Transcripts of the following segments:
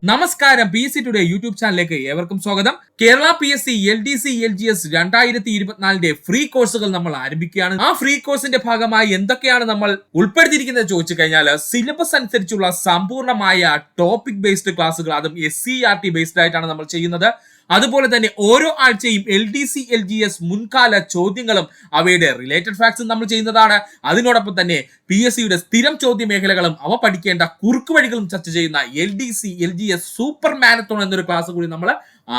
നമസ്കാരം, PSC today YouTube ചാനലിലേക്ക് ഏവർക്കും സ്വാഗതം. Kerala PSC LDC LGS 2024 free കോഴ്സുകൾ നമ്മൾ ആരംഭിക്കുകയാണ്. ആ ഫ്രീ കോഴ്സിന്റെ ഭാഗമായി എന്തൊക്കെയാണ് നമ്മൾ ഉൾപ്പെടുത്തിയിരിക്കുന്നത് ചോദിച്ചു കഴിഞ്ഞാൽ, സിലബസ് അനുസരിച്ചുള്ള സമ്പൂർണ്ണമായ ടോപ്പിക് ബേസ്ഡ് ക്ലാസ്സുകൾ, അതും SCERT ബേസ്ഡ് ആയിട്ടാണ് നമ്മൾ ചെയ്യുന്നത്. അതുപോലെ തന്നെ ഓരോ ആഴ്ചയും LDC LGS മുൻകാല ചോദ്യങ്ങളും അവയുടെ റിലേറ്റഡ് ഫാക്ട്സും നമ്മൾ ചെയ്യുന്നതാണ്. അതിനോടൊപ്പം തന്നെ PSC യുടെ സ്ഥിരം ചോദ്യ മേഖലകളും അവ പഠിക്കേണ്ട കുറുക്കു വഴികളും ചർച്ച ചെയ്യുന്ന LDC LGS സൂപ്പർ മാരത്തോൺ എന്നൊരു ക്ലാസ് കൂടി നമ്മൾ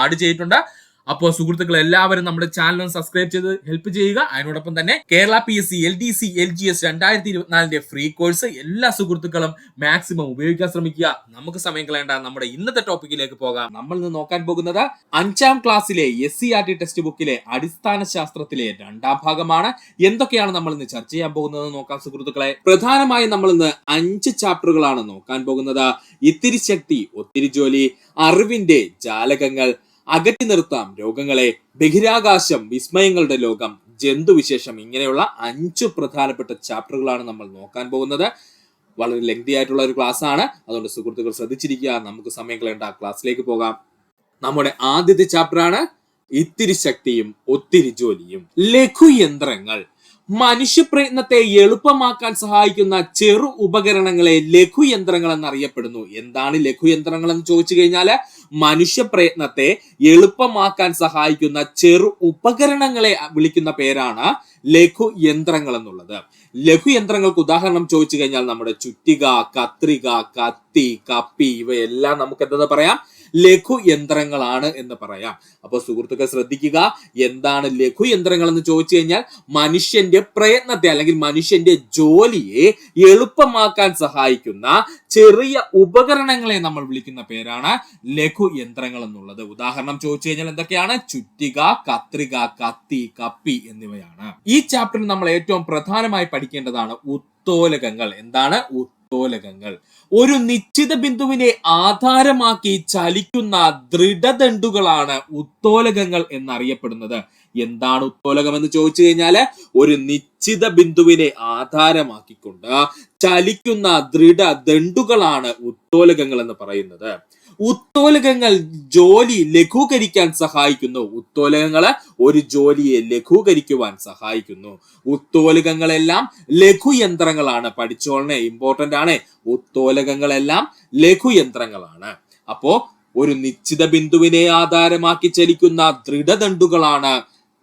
ആഡ് ചെയ്തിട്ടുണ്ട്. അപ്പോൾ സുഹൃത്തുക്കൾ എല്ലാവരും നമ്മുടെ ചാനൽ സബ്സ്ക്രൈബ് ചെയ്ത് ഹെൽപ്പ് ചെയ്യുക. അതിനോടൊപ്പം തന്നെ Kerala PSC LDC LGS 2024 free course എല്ലാ സുഹൃത്തുക്കളും മാക്സിമം ഉപയോഗിക്കാൻ ശ്രമിക്കുക. നമുക്ക് സമയം കളയേണ്ട നമ്മുടെ ഇന്നത്തെ ടോപ്പിക്കിലേക്ക് പോകാം. നമ്മൾ ഇന്ന് നോക്കാൻ പോകുന്നത് 5ാം ക്ലാസ്സിലെ SCERT ടെക്സ്റ്റ് ബുക്കിലെ അടിസ്ഥാന ശാസ്ത്രത്തിലെ 2ാം ഭാഗമാണ്. എന്തൊക്കെയാണ് നമ്മൾ ഇന്ന് ചർച്ച ചെയ്യാൻ പോകുന്നത് നോക്കാം സുഹൃത്തുക്കളെ. പ്രധാനമായും നമ്മൾ ഇന്ന് 5 ചാപ്റ്ററുകളാണ് നോക്കാൻ പോകുന്നത്. ഇത്തിരി ശക്തി ഒത്തിരി ജോലി, അറിവിന്റെ ജാലകങ്ങൾ, അകറ്റി നിർത്താം രോഗങ്ങളെ, ബഹിരാകാശം, വിസ്മയങ്ങളുടെ ലോകം, ജന്തുവിശേഷം, ഇങ്ങനെയുള്ള 5 പ്രധാനപ്പെട്ട ചാപ്റ്ററുകളാണ് നമ്മൾ നോക്കാൻ പോകുന്നത്. വളരെ ലെങ്തി ആയിട്ടുള്ള ഒരു ക്ലാസ് ആണ്, അതുകൊണ്ട് സുഹൃത്തുക്കൾ ശ്രദ്ധിച്ചിരിക്കുക. നമുക്ക് സമയം കളയേണ്ട ക്ലാസ്സിലേക്ക് പോകാം. നമ്മുടെ ആദ്യത്തെ ചാപ്റ്റർ ആണ് ഇത്തിരി ശക്തിയും ഒത്തിരി ജോലിയും. ലഘുയന്ത്രങ്ങൾ. മനുഷ്യപ്രയത്നത്തെ എളുപ്പമാക്കാൻ സഹായിക്കുന്ന ചെറു ഉപകരണങ്ങളെ ലഘുയന്ത്രങ്ങൾ എന്നറിയപ്പെടുന്നു. എന്താണ് ലഘുയന്ത്രങ്ങൾ എന്ന് ചോദിച്ചു കഴിഞ്ഞാൽ, മനുഷ്യപ്രയത്നത്തെ എളുപ്പമാക്കാൻ സഹായിക്കുന്ന ചെറു ഉപകരണങ്ങളെ വിളിക്കുന്ന പേരാണ് ലഘുയന്ത്രങ്ങൾ എന്നുള്ളത്. ലഘുയന്ത്രങ്ങൾക്ക് ഉദാഹരണം ചോദിച്ചു കഴിഞ്ഞാൽ നമ്മുടെ ചുറ്റിക, കത്രിക, കത്തി, കപ്പി, ഇവയെല്ലാം നമുക്ക് എന്താ പറയാം, ലഘുയന്ത്രങ്ങളാണ് എന്ന് പറയാം. അപ്പോൾ സുഹൃത്തുക്കൾ ശ്രദ്ധിക്കുക, എന്താണ് ലഘുയന്ത്രങ്ങൾ എന്ന് ചോദിച്ചു കഴിഞ്ഞാൽ, മനുഷ്യന്റെ പ്രയത്നത്തെ അല്ലെങ്കിൽ മനുഷ്യന്റെ ജോലിയെ എളുപ്പമാക്കാൻ സഹായിക്കുന്ന ചെറിയ ഉപകരണങ്ങളെ നമ്മൾ വിളിക്കുന്ന പേരാണ് ലഘുയന്ത്രങ്ങൾ എന്നുള്ളത്. ഉദാഹരണം ചോദിച്ചു കഴിഞ്ഞാൽ എന്തൊക്കെയാണ്? ചുറ്റിക, കത്രിക, കത്തി, കപ്പി എന്നിവയാണ്. ഈ ചാപ്റ്ററിൽ നമ്മൾ ഏറ്റവും പ്രധാനമായി പഠിക്കേണ്ടതാണ് ഉത്തോലകങ്ങൾ. എന്താണ് ഉത്തോലകങ്ങൾ? ഒരു നിശ്ചിത ബിന്ദുവിനെ ആധാരമാക്കി ചലിക്കുന്ന ദൃഢദണ്ഡുകളാണ് ഉത്തോലകങ്ങൾ എന്നറിയപ്പെടുന്നത്. എന്താണ് ഉത്തോലകം എന്ന് ചോദിച്ചു കഴിഞ്ഞാല്, ഒരു നിശ്ചിത ബിന്ദുവിനെ ആധാരമാക്കിക്കൊണ്ട് ചലിക്കുന്ന ദൃഢദണ്ഡുകളാണ് ഉത്തോലകങ്ങൾ എന്ന് പറയുന്നത്. ഉത്തോലകങ്ങൾ ജോലി ലഘൂകരിക്കാൻ സഹായിക്കുന്നു. ഉത്തോലകങ്ങള് ഒരു ജോലിയെ ലഘൂകരിക്കുവാൻ സഹായിക്കുന്നു. ഉത്തോലകങ്ങളെല്ലാം ലഘുയന്ത്രങ്ങളാണ്. പഠിച്ചോളനെ, ഇമ്പോർട്ടന്റ് ആണ്. ഉത്തോലകങ്ങളെല്ലാം ലഘുയന്ത്രങ്ങളാണ്. അപ്പോ ഒരു നിശ്ചിത ബിന്ദുവിനെ ആധാരമാക്കി ചലിക്കുന്ന ദൃഢദണ്ഡുകളാണ്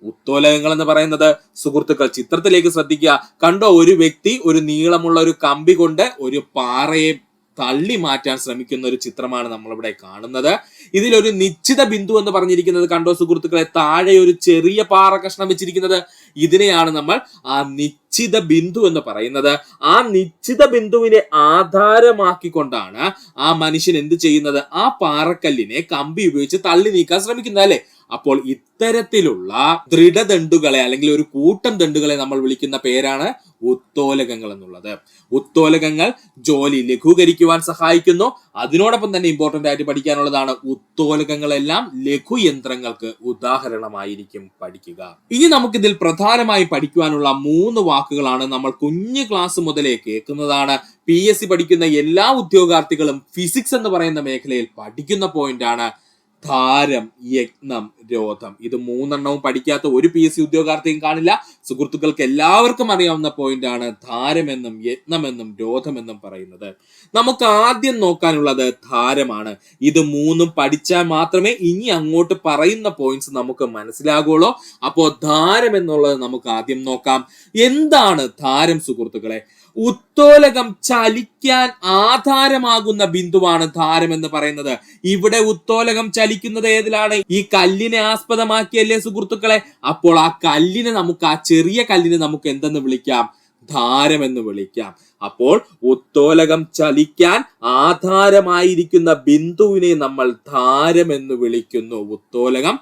ഉത്തോലകങ്ങൾ എന്ന് പറയുന്നത്. സുഹൃത്തുക്കൾ ചിത്രത്തിലേക്ക് ശ്രദ്ധിക്കുക. കണ്ടോ, ഒരു വ്യക്തി ഒരു നീളമുള്ള ഒരു കമ്പി കൊണ്ട് ഒരു പാറയെ തള്ളി മാറ്റാൻ ശ്രമിക്കുന്ന ഒരു ചിത്രമാണ് നമ്മളിവിടെ കാണുന്നത്. ഇതിലൊരു നിശ്ചിത ബിന്ദു എന്ന് പറഞ്ഞിരിക്കുന്നത് കണ്ടോ സുഹൃത്തുക്കളെ, താഴെ ഒരു ചെറിയ പാറ കഷ്ണം വെച്ചിരിക്കുന്നത്. ഇതിനെയാണ് നമ്മൾ ആ നിശ്ചിത ബിന്ദു എന്ന് പറയുന്നത്. ആ നിശ്ചിത ബിന്ദുവിനെ ആധാരമാക്കിക്കൊണ്ടാണ് ആ മനുഷ്യൻ എന്ത് ചെയ്യുന്നത്? ആ പാറക്കല്ലിനെ കമ്പി ഉപയോഗിച്ച് തള്ളി നീക്കാൻ ശ്രമിക്കുന്നത്, അല്ലെ? അപ്പോൾ ഇത്തരത്തിലുള്ള ദൃഢദണ്ഡുകളെ അല്ലെങ്കിൽ ഒരു കൂട്ടം ദണ്ഡുകളെ നമ്മൾ വിളിക്കുന്ന പേരാണ് ഉത്തോലകങ്ങൾ എന്നുള്ളത്. ഉത്തോലകങ്ങൾ ജോലി ലഘൂകരിക്കുവാൻ സഹായിക്കുന്നു. അതിനോടൊപ്പം തന്നെ ഇമ്പോർട്ടന്റ് ആയിട്ട് പഠിക്കാനുള്ളതാണ്, ഉത്തോലകങ്ങളെല്ലാം ലഘുയന്ത്രങ്ങൾക്ക് ഉദാഹരണമായിരിക്കും. പഠിക്കുക. ഇനി നമുക്കിതിൽ പ്രധാനമായി പഠിക്കുവാനുള്ള 3 വാക്കുകളാണ് നമ്മൾ കുഞ്ഞു ക്ലാസ് മുതലേ കേൾക്കുന്നതാണ്. PSC പഠിക്കുന്ന എല്ലാ ഉദ്യോഗാർത്ഥികളും ഫിസിക്സ് എന്ന് പറയുന്ന മേഖലയിൽ പഠിക്കുന്ന പോയിന്റ് ആണ് ധാരം, യജ്ഞം, രോധം. ഇത് 3 പഠിക്കാത്ത ഒരു PSC ഉദ്യോഗാർത്ഥിയും കാണില്ല. സുഹൃത്തുക്കൾക്ക് എല്ലാവർക്കും അറിയാവുന്ന പോയിന്റ് ആണ് ധാരമെന്നും യജ്ഞമെന്നും രോധമെന്നും പറയുന്നത്. നമുക്ക് ആദ്യം നോക്കാനുള്ളത് ധാരമാണ്. ഇത് 3 പഠിച്ചാൽ മാത്രമേ ഇനി അങ്ങോട്ട് പറയുന്ന പോയിന്റ്സ് നമുക്ക് മനസ്സിലാകുള്ളൂ. അപ്പോ ധാരം എന്നുള്ളത് നമുക്ക് ആദ്യം നോക്കാം. എന്താണ് ധാരം സുഹൃത്തുക്കളെ? ഉത്തോലകം ചലിക്കാൻ ആധാരമാകുന്ന ബിന്ദുവാണ് ധാരം എന്ന് പറയുന്നത്. ഇവിടെ ഉത്തോലകം ചലിക്കുന്നത് ഏതിലാണ്? ഈ കല്ലിനെ ആസ്പദമാക്കിയല്ലേ സുഹൃത്തുക്കളെ? അപ്പോൾ ആ കല്ലിനെ നമുക്ക്, ആ ചെറിയ കല്ലിനെ നമുക്ക് എന്തെന്ന് വിളിക്കാം? ധാരം എന്ന് വിളിക്കാം. അപ്പോൾ ഉത്തോലകം ചലിക്കാൻ ആധാരമായിരിക്കുന്ന ബിന്ദുവിനെ നമ്മൾ ധാരം എന്ന് വിളിക്കുന്നു. ഉത്തോലകം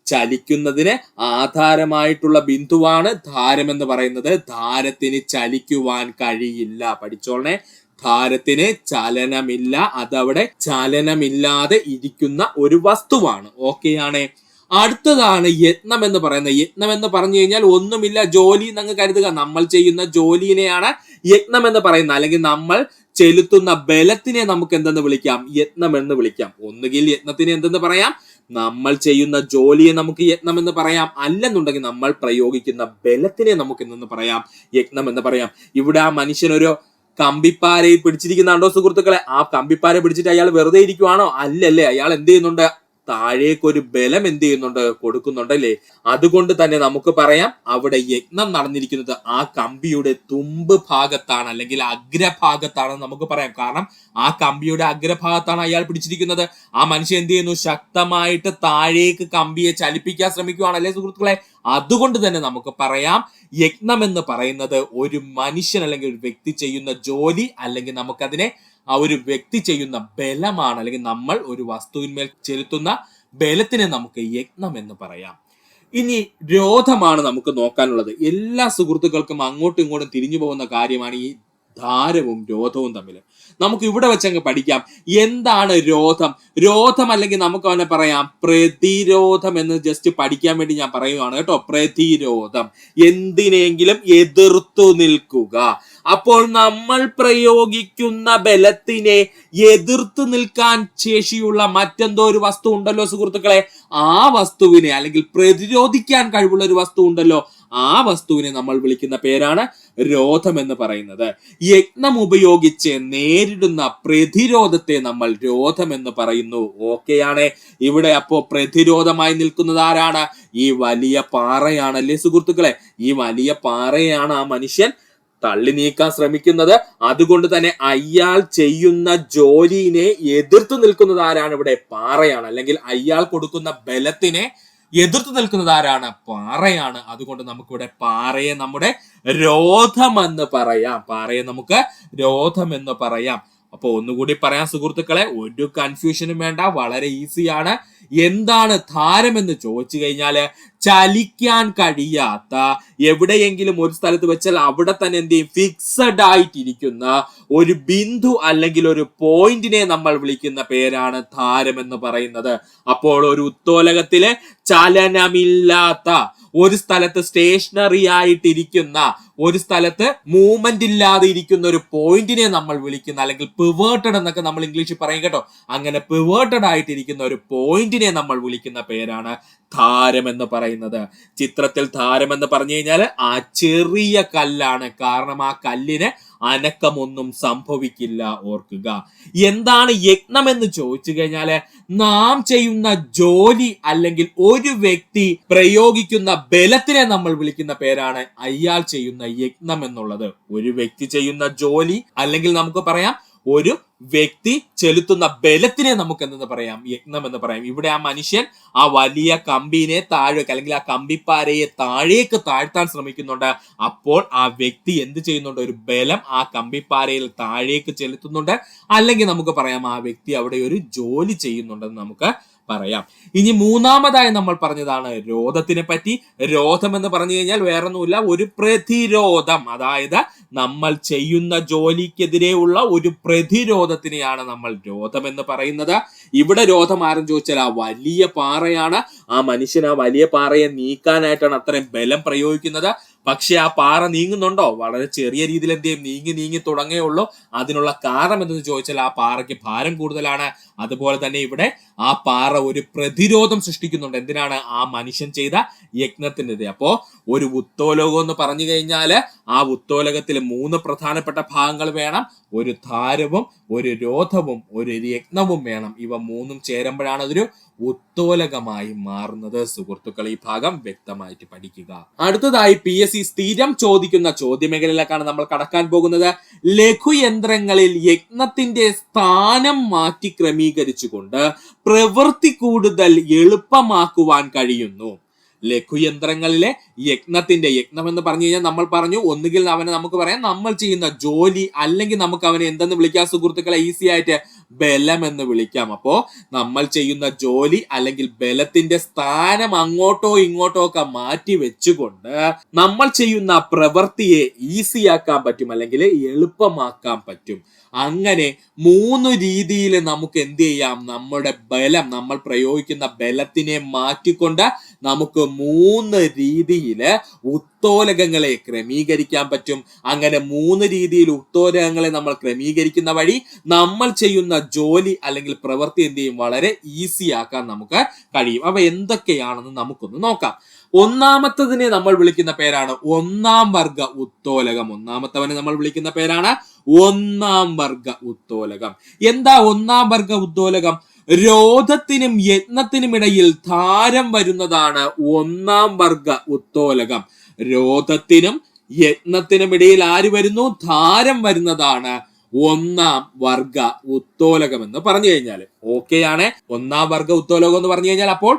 ചലിക്കുന്നതിന് ആധാരമായിട്ടുള്ള ബിന്ദുവാണ് ധാരം എന്ന് പറയുന്നത്. ധാരത്തിന് ചലിക്കുവാൻ കഴിയില്ല. പഠിച്ചോളനെ, ധാരത്തിന് ചലനമില്ല. അതവിടെ ചലനമില്ലാതെ ഇരിക്കുന്ന ഒരു വസ്തുവാണ്. ഓക്കെയാണ്. അടുത്തതാണ് യത്നം എന്ന് പറയുന്നത്. യത്നം എന്ന് പറഞ്ഞു കഴിഞ്ഞാൽ ഒന്നുമില്ല, ജോലി എന്നങ്ങ് കരുതുക. നമ്മൾ ചെയ്യുന്ന ജോലിനെയാണ് യത്നം എന്ന് പറയുന്നത്, അല്ലെങ്കിൽ നമ്മൾ ചെലുത്തുന്ന ബലത്തിനെ നമുക്ക് എന്തെന്ന് വിളിക്കാം? യത്നം എന്ന് വിളിക്കാം. ഒന്നുകിൽ യത്നത്തിനെ എന്തെന്ന് പറയാം? നമ്മൾ ചെയ്യുന്ന ജോലിയെ നമുക്ക് യത്നം എന്ന് പറയാം. അല്ലെന്നുണ്ടെങ്കിൽ നമ്മൾ പ്രയോഗിക്കുന്ന ബലത്തിനെ നമുക്ക് എന്തെന്ന് പറയാം? യത്നം എന്ന് പറയാം. ഇവിടെ ആ മനുഷ്യനൊരു കമ്പിപ്പാരയിൽ പിടിച്ചിരിക്കുന്നുണ്ടോ സുഹൃത്തുക്കളെ? ആ കമ്പിപ്പാര പിടിച്ചിട്ട് അയാൾ വെറുതെ ഇരിക്കുവാണോ? അല്ലല്ലേ. അയാൾ എന്ത് ചെയ്യുന്നുണ്ട്? താഴേക്കൊരു ബലം എന്ത് ചെയ്യുന്നുണ്ട്? കൊടുക്കുന്നുണ്ടല്ലേ. അതുകൊണ്ട് തന്നെ നമുക്ക് പറയാം അവിടെ യജ്ഞം നടന്നിരിക്കുന്നത് ആ കമ്പിയുടെ തുമ്പ് ഭാഗത്താണ്, അല്ലെങ്കിൽ അഗ്രഭാഗത്താണ് നമുക്ക് പറയാം. കാരണം ആ കമ്പിയുടെ അഗ്രഭാഗത്താണ് അയാൾ പിടിച്ചിരിക്കുന്നത്. ആ മനുഷ്യൻ എന്ത് ചെയ്യുന്നു? ശക്തമായിട്ട് താഴേക്ക് കമ്പിയെ ചലിപ്പിക്കാൻ ശ്രമിക്കുകയാണല്ലേ സുഹൃത്തുക്കളെ. അതുകൊണ്ട് തന്നെ നമുക്ക് പറയാം യജ്ഞം എന്ന് പറയുന്നത് ഒരു മനുഷ്യൻ അല്ലെങ്കിൽ ഒരു വ്യക്തി ചെയ്യുന്ന ജോലി, അല്ലെങ്കിൽ നമുക്കതിനെ ആ ഒരു വ്യക്തി ചെയ്യുന്ന ബലമാണ്, അല്ലെങ്കിൽ നമ്മൾ ഒരു വസ്തുവിന്മേൽ ചെലുത്തുന്ന ബലത്തിനെ നമുക്ക് യജ്ഞം എന്ന് പറയാം. ഇനി രോധമാണ് നമുക്ക് നോക്കാനുള്ളത്. എല്ലാ സുഹൃത്തുക്കൾക്കും അങ്ങോട്ടും ഇങ്ങോട്ടും തിരിഞ്ഞു പോകുന്ന കാര്യമാണ് ഈ ധാരവും രോധവും തമ്മിൽ. നമുക്ക് ഇവിടെ വെച്ചങ്ങ് പഠിക്കാം എന്താണ് രോധം. രോധം അല്ലെങ്കിൽ നമുക്ക് അവനെ പറയാം പ്രതിരോധം എന്ന് ജസ്റ്റ് പഠിക്കാൻ വേണ്ടി ഞാൻ പറയുകയാണ് കേട്ടോ. പ്രതിരോധം, എന്തിനെങ്കിലും എതിർത്തു നിൽക്കുക. അപ്പോൾ നമ്മൾ പ്രയോഗിക്കുന്ന ബലത്തിനെ എതിർത്ത് നിൽക്കാൻ ശേഷിയുള്ള മറ്റെന്തോ ഒരു വസ്തു ഉണ്ടല്ലോ സുഹൃത്തുക്കളെ. ആ വസ്തുവിനെ, അല്ലെങ്കിൽ പ്രതിരോധിക്കാൻ കഴിവുള്ള ഒരു വസ്തു ഉണ്ടല്ലോ, ആ വസ്തുവിനെ നമ്മൾ വിളിക്കുന്ന പേരാണ് രോധം എന്ന് പറയുന്നത്. യജ്ഞം ഉപയോഗിച്ച് നേരിടുന്ന പ്രതിരോധത്തെ നമ്മൾ രോധം എന്ന് പറയുന്നു. ഓക്കെയാണ്. ഇവിടെ അപ്പോ പ്രതിരോധമായി നിൽക്കുന്നത് ആരാണ്? ഈ വലിയ പാറയാണല്ലേ സുഹൃത്തുക്കളെ. ഈ വലിയ പാറയാണ് ആ മനുഷ്യൻ തള്ളി നീക്കാൻ ശ്രമിക്കുന്നത്. അതുകൊണ്ട് തന്നെ അയാൾ ചെയ്യുന്ന ജോലിയെ എതിർത്ത് നിൽക്കുന്നത് ആരാണ്? ഇവിടെ പാറയാണ്. അല്ലെങ്കിൽ അയാൾ കൊടുക്കുന്ന ബലത്തിനെ എതിർത്ത് നിൽക്കുന്നത് ആരാണ്? പാറയാണ്. അതുകൊണ്ട് നമുക്കിവിടെ പാറയെ നമ്മുടെ രോധം എന്ന് പറയാം. പാറയെ നമുക്ക് രോധം എന്ന് പറയാം. അപ്പൊ ഒന്നുകൂടി പറയാം സുഹൃത്തുക്കളെ, ഒരു കൺഫ്യൂഷനും വേണ്ട, വളരെ ഈസിയാണ്. എന്താണ് ധാരം എന്ന് ചോദിച്ചു കഴിഞ്ഞാല് ചലിക്കാൻ കഴിയാത്ത, എവിടെയെങ്കിലും ഒരു സ്ഥലത്ത് വെച്ചാൽ അവിടെ തന്നെ എന്ത് ചെയ്യും? ഫിക്സഡ് ആയിട്ടിരിക്കുന്ന ഒരു ബിന്ദു അല്ലെങ്കിൽ ഒരു പോയിന്റിനെ നമ്മൾ വിളിക്കുന്ന പേരാണ് ധാരം എന്ന് പറയുന്നത്. അപ്പോൾ ഒരു ഉത്തോലകത്തിലെ ചലനമില്ലാത്ത, ഒരു സ്ഥലത്ത് സ്റ്റേഷനറി ആയിട്ടിരിക്കുന്ന, ഒരു സ്ഥലത്ത് മൂവ്മെന്റ് ഇല്ലാതെ ഇരിക്കുന്ന ഒരു പോയിന്റിനെ നമ്മൾ വിളിക്കുന്ന, അല്ലെങ്കിൽ പിവേർട്ടഡ് എന്നൊക്കെ നമ്മൾ ഇംഗ്ലീഷിൽ പറയും കേട്ടോ. അങ്ങനെ പിവേർട്ടഡ് ആയിട്ടിരിക്കുന്ന ഒരു പോയിന്റിനെ നമ്മൾ വിളിക്കുന്ന പേരാണ് ധാരം എന്ന് പറയുന്നത്. ചിത്രത്തിൽ ധാരം എന്ന് പറഞ്ഞു കഴിഞ്ഞാൽ ആ ചെറിയ കല്ലാണ്. കാരണം ആ കല്ലിന് അനക്കമൊന്നും സംഭവിക്കില്ല. ഓർക്കുക. എന്താണ് യജ്ഞം എന്ന് ചോദിച്ചു കഴിഞ്ഞാല് നാം ചെയ്യുന്ന ജോലി അല്ലെങ്കിൽ ഒരു വ്യക്തി പ്രയോഗിക്കുന്ന ബലത്തിനെ നമ്മൾ വിളിക്കുന്ന പേരാണ് അയാൾ ചെയ്യുന്ന യജ്ഞം എന്നുള്ളത്. ഒരു വ്യക്തി ചെയ്യുന്ന ജോലി, അല്ലെങ്കിൽ നമുക്ക് പറയാം ഒരു വ്യക്തി ചെലുത്തുന്ന ബലത്തിനെ നമുക്ക് എന്തെന്ന് പറയാം? യജ്ഞം എന്ന് പറയാം. ഇവിടെ ആ മനുഷ്യൻ ആ വലിയ കമ്പിനെ താഴേക്ക്, അല്ലെങ്കിൽ ആ കമ്പിപ്പാരയെ താഴേക്ക് താഴ്ത്താൻ ശ്രമിക്കുന്നുണ്ട്. അപ്പോൾ ആ വ്യക്തി എന്ത് ചെയ്യുന്നുണ്ട്? ഒരു ബലം ആ കമ്പിപ്പാരയിൽ താഴേക്ക് ചെലുത്തുന്നുണ്ട്. അല്ലെങ്കിൽ നമുക്ക് പറയാം ആ വ്യക്തി അവിടെ ഒരു ജോലി ചെയ്യുന്നുണ്ടെന്ന് നമുക്ക് പറയാം. ഇനി മൂന്നാമതായി നമ്മൾ പറഞ്ഞതാണ് രോധത്തിനെ പറ്റി. രോധം എന്ന് പറഞ്ഞു കഴിഞ്ഞാൽ വേറൊന്നുമില്ല, ഒരു പ്രതിരോധം. അതായത് നമ്മൾ ചെയ്യുന്ന ജോലിക്കെതിരെയുള്ള ഒരു പ്രതിരോധത്തിനെയാണ് നമ്മൾ രോധം എന്ന് പറയുന്നത്. ഇവിടെ രോധം ആരും ചോദിച്ചാൽ ആ വലിയ പാറയാണ്. ആ മനുഷ്യൻ ആ വലിയ പാറയെ നീക്കാനായിട്ടാണ് അത്രയും ബലം പ്രയോഗിക്കുന്നത്. പക്ഷെ ആ പാറ നീങ്ങുന്നുണ്ടോ? വളരെ ചെറിയ രീതിയിൽ എന്ത് ചെയ്യും? നീങ്ങി തുടങ്ങുകയുള്ളൂ. അതിനുള്ള കാരണം എന്തെന്ന് ചോദിച്ചാൽ ആ പാറയ്ക്ക് ഭാരം കൂടുതലാണ്. അതുപോലെ തന്നെ ഇവിടെ ആ പാറ ഒരു പ്രതിരോധം സൃഷ്ടിക്കുന്നുണ്ട്. എന്തിനാണ്? ആ മനുഷ്യൻ ചെയ്ത യജ്ഞത്തിനെതിരെ. അപ്പോ ഒരു ഉത്തോലകം എന്ന് പറഞ്ഞു കഴിഞ്ഞാല് ആ ഉത്തോലകത്തിൽ 3 പ്രധാനപ്പെട്ട ഭാഗങ്ങൾ വേണം. ഒരു ധാരവും, ഒരു രോധവും, ഒരു യജ്ഞവും വേണം. ഇവ 3ഉം ചേരുമ്പോഴാണ് അതൊരു ഉത്തോലകമായി മാറുന്നത്. സുഹൃത്തുക്കൾ, ഈ ഭാഗം വ്യക്തമായിട്ട് പഠിക്കുക. അടുത്തതായി PSC സ്ഥിരം ചോദിക്കുന്ന ചോദ്യമേഖലയിലേക്കാണ് നമ്മൾ കടക്കാൻ പോകുന്നത്. ലഘുയന്ത്രങ്ങളിൽ യജ്ഞത്തിന്റെ സ്ഥാനം മാറ്റി ക്രമീകരിച്ചുകൊണ്ട് പ്രവൃത്തി കൂടുതൽ എളുപ്പമാക്കുവാൻ കഴിയുന്നു. ലഘുയന്ത്രങ്ങളിലെ യജ്ഞം എന്ന് പറഞ്ഞു കഴിഞ്ഞാൽ നമ്മൾ പറഞ്ഞു, ഒന്നുകിൽ അവനെ നമുക്ക് പറയാം നമ്മൾ ചെയ്യുന്ന ജോലി, അല്ലെങ്കിൽ നമുക്ക് അവനെ എന്തെന്ന് വിളിക്കാം സുഹൃത്തുക്കളെ? ഈസി ആയിട്ട് ബലം എന്ന് വിളിക്കാം. അപ്പോ നമ്മൾ ചെയ്യുന്ന ജോലി അല്ലെങ്കിൽ ബലത്തിന്റെ സ്ഥാനം അങ്ങോട്ടോ ഇങ്ങോട്ടോ ഒക്കെ മാറ്റി വെച്ചുകൊണ്ട് നമ്മൾ ചെയ്യുന്ന പ്രവൃത്തിയെ ഈസിയാക്കാൻ പറ്റും, അല്ലെങ്കിൽ എളുപ്പമാക്കാൻ പറ്റും. അങ്ങനെ 3 രീതിയിൽ നമുക്ക് എന്ത് ചെയ്യാം? നമ്മുടെ ബലം, നമ്മൾ പ്രയോഗിക്കുന്ന ബലത്തിനെ മാറ്റിക്കൊണ്ട് നമുക്ക് 3 രീതിയിൽ ഉത്തോലകങ്ങളെ ക്രമീകരിക്കാൻ പറ്റും. അങ്ങനെ 3 രീതിയിൽ ഉത്തോലകങ്ങളെ നമ്മൾ ക്രമീകരിക്കുന്ന വഴി നമ്മൾ ചെയ്യുന്ന ജോലി അല്ലെങ്കിൽ പ്രവൃത്തി എന്ത് ചെയ്യും, വളരെ ഈസി ആക്കാൻ നമുക്ക് കഴിയും. അവ എന്തൊക്കെയാണെന്ന് നമുക്കൊന്ന് നോക്കാം. ഒന്നാമത്തതിനെ നമ്മൾ വിളിക്കുന്ന പേരാണ് ഒന്നാം വർഗ ഉത്തോലകം. ഒന്നാമത്തവനെ നമ്മൾ വിളിക്കുന്ന പേരാണ് ഒന്നാം വർഗ ഉത്തോലകം. എന്താ ഒന്നാം വർഗ ഉത്തോലകം? രോധത്തിനും യത്നത്തിനും ഇടയിൽ ധാരം വരുന്നതാണ് ഒന്നാം വർഗ ഉത്തോലകം. രോധത്തിനും യത്നത്തിനും ഇടയിൽ ആര് വരുന്നു? ധാരം വരുന്നതാണ് ഒന്നാം വർഗ ഉത്തോലകം എന്ന് പറഞ്ഞു കഴിഞ്ഞാൽ ഓക്കെയാണ്. ഒന്നാം വർഗ ഉത്തോലകം എന്ന് പറഞ്ഞു കഴിഞ്ഞാൽ അപ്പോൾ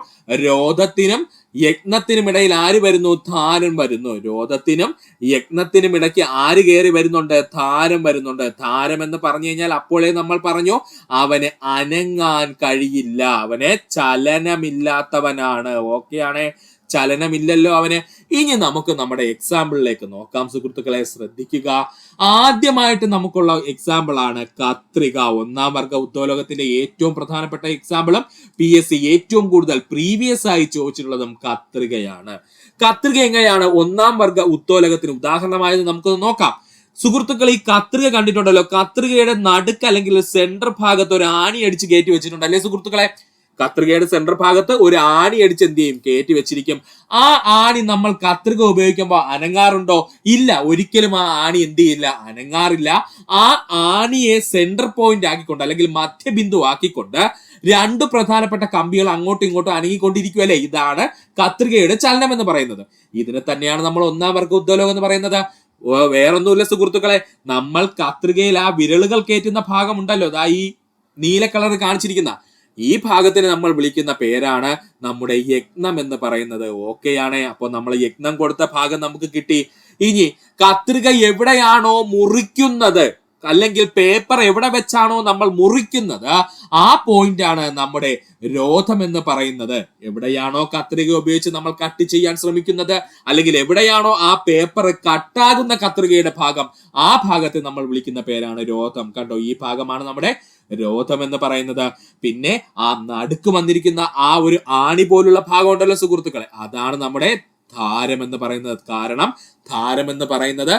രോധത്തിനും യജ്ഞത്തിനും ഇടയിൽ ആര് വരുന്നു? ധാരം വരുന്നു. രോധത്തിനും യജ്ഞത്തിനും ഇടയ്ക്ക് ആര് കയറി വരുന്നുണ്ട്? ധാരം വരുന്നുണ്ട്. ധാരം എന്ന് പറഞ്ഞു കഴിഞ്ഞാൽ അപ്പോഴേ നമ്മൾ പറഞ്ഞു അവന് അനങ്ങാൻ കഴിയില്ല, അവന് ചലനമില്ലാത്തവനാണ്. ഓക്കെയാണ്, ചലനമില്ലല്ലോ അവന്. ഇനി നമുക്ക് നമ്മുടെ എക്സാമ്പിളിലേക്ക് നോക്കാം സുഹൃത്തുക്കളെ, ശ്രദ്ധിക്കുക. ആദ്യമായിട്ട് നമുക്കുള്ള എക്സാമ്പിൾ ആണ് കത്രിക. ഒന്നാം വർഗ ഉത്തോലകത്തിന്റെ ഏറ്റവും പ്രധാനപ്പെട്ട എക്സാമ്പിളും PSC ഏറ്റവും കൂടുതൽ പ്രീവിയസ് ആയി ചോദിച്ചിട്ടുള്ളതും കത്രികയാണ്. കത്രിക എങ്ങനെയാണ് ഒന്നാം വർഗ ഉത്തോലകത്തിന് ഉദാഹരണമായത് നമുക്കൊന്ന് നോക്കാം. സുഹൃത്തുക്കൾ, ഈ കത്രിക കണ്ടിട്ടുണ്ടല്ലോ. കത്രികയുടെ നടുക്ക് അല്ലെങ്കിൽ സെന്റർ ഭാഗത്ത് ഒരു ആണി അടിച്ച് കയറ്റി വെച്ചിട്ടുണ്ട് അല്ലേ സുഹൃത്തുക്കളെ? കത്രികയുടെ സെന്റർ ഭാഗത്ത് ഒരു ആണി അടിച്ച് എന്ത് ചെയ്യും? കയറ്റി വെച്ചിരിക്കും. ആ ആണി നമ്മൾ കത്രിക ഉപയോഗിക്കുമ്പോൾ അനങ്ങാറുണ്ടോ? ഇല്ല, ഒരിക്കലും ആ ആണി എന്ത് ചെയ്യില്ല, അനങ്ങാറില്ല. ആ ആണിയെ സെന്റർ പോയിന്റ് ആക്കിക്കൊണ്ട് അല്ലെങ്കിൽ മധ്യബിന്ദു ആക്കിക്കൊണ്ട് 2 പ്രധാനപ്പെട്ട കമ്പികൾ അങ്ങോട്ടും ഇങ്ങോട്ടും അനങ്ങിക്കൊണ്ടിരിക്കുമല്ലേ? ഇതാണ് കത്രികയുടെ ചലനം എന്ന് പറയുന്നത്. ഇതിനെ തന്നെയാണ് നമ്മൾ ഒന്നാം വർഗ ഉത്തോലകം എന്ന് പറയുന്നത്. വേറൊന്നുമില്ല സുഹൃത്തുക്കളെ, നമ്മൾ കത്രികയിൽ ആ വിരലുകൾ കയറ്റുന്ന ഭാഗം ഉണ്ടല്ലോ, അതാ ഈ നീല കളർ കാണിച്ചിരിക്കുന്ന ഈ ഭാഗത്തിന് നമ്മൾ വിളിക്കുന്ന പേരാണ് നമ്മുടെ യജ്ഞം എന്ന് പറയുന്നത്. ഓക്കെയാണ്. അപ്പോൾ നമ്മൾ യജ്ഞം കൊടുത്ത ഭാഗം നമുക്ക് കിട്ടി. ഇനി കത്രിക എവിടെയാണോ മുറിക്കുന്നത് അല്ലെങ്കിൽ പേപ്പർ എവിടെ വെച്ചാണോ നമ്മൾ മുറിക്കുന്നത് ആ പോയിന്റ് ആണ് നമ്മുടെ രോധം എന്ന് പറയുന്നത്. എവിടെയാണോ കത്രിക ഉപയോഗിച്ച് നമ്മൾ കട്ട് ചെയ്യാൻ ശ്രമിക്കുന്നത് അല്ലെങ്കിൽ എവിടെയാണോ ആ പേപ്പർ കട്ടാകുന്ന കത്രികയുടെ ഭാഗം ആ ഭാഗത്തെ നമ്മൾ വിളിക്കുന്ന പേരാണ് രോധം. കണ്ടോ, ഈ ഭാഗമാണ് നമ്മുടെ രോധം എന്ന് പറയുന്നത്. പിന്നെ ആ നടുക്ക് വന്നിരിക്കുന്ന ആ ഒരു ആണി പോലുള്ള ഭാഗം ഉണ്ടല്ലോ സുഹൃത്തുക്കളെ, അതാണ് നമ്മുടെ ധാരം എന്ന് പറയുന്നത്. കാരണം ധാരം എന്ന് പറയുന്നത്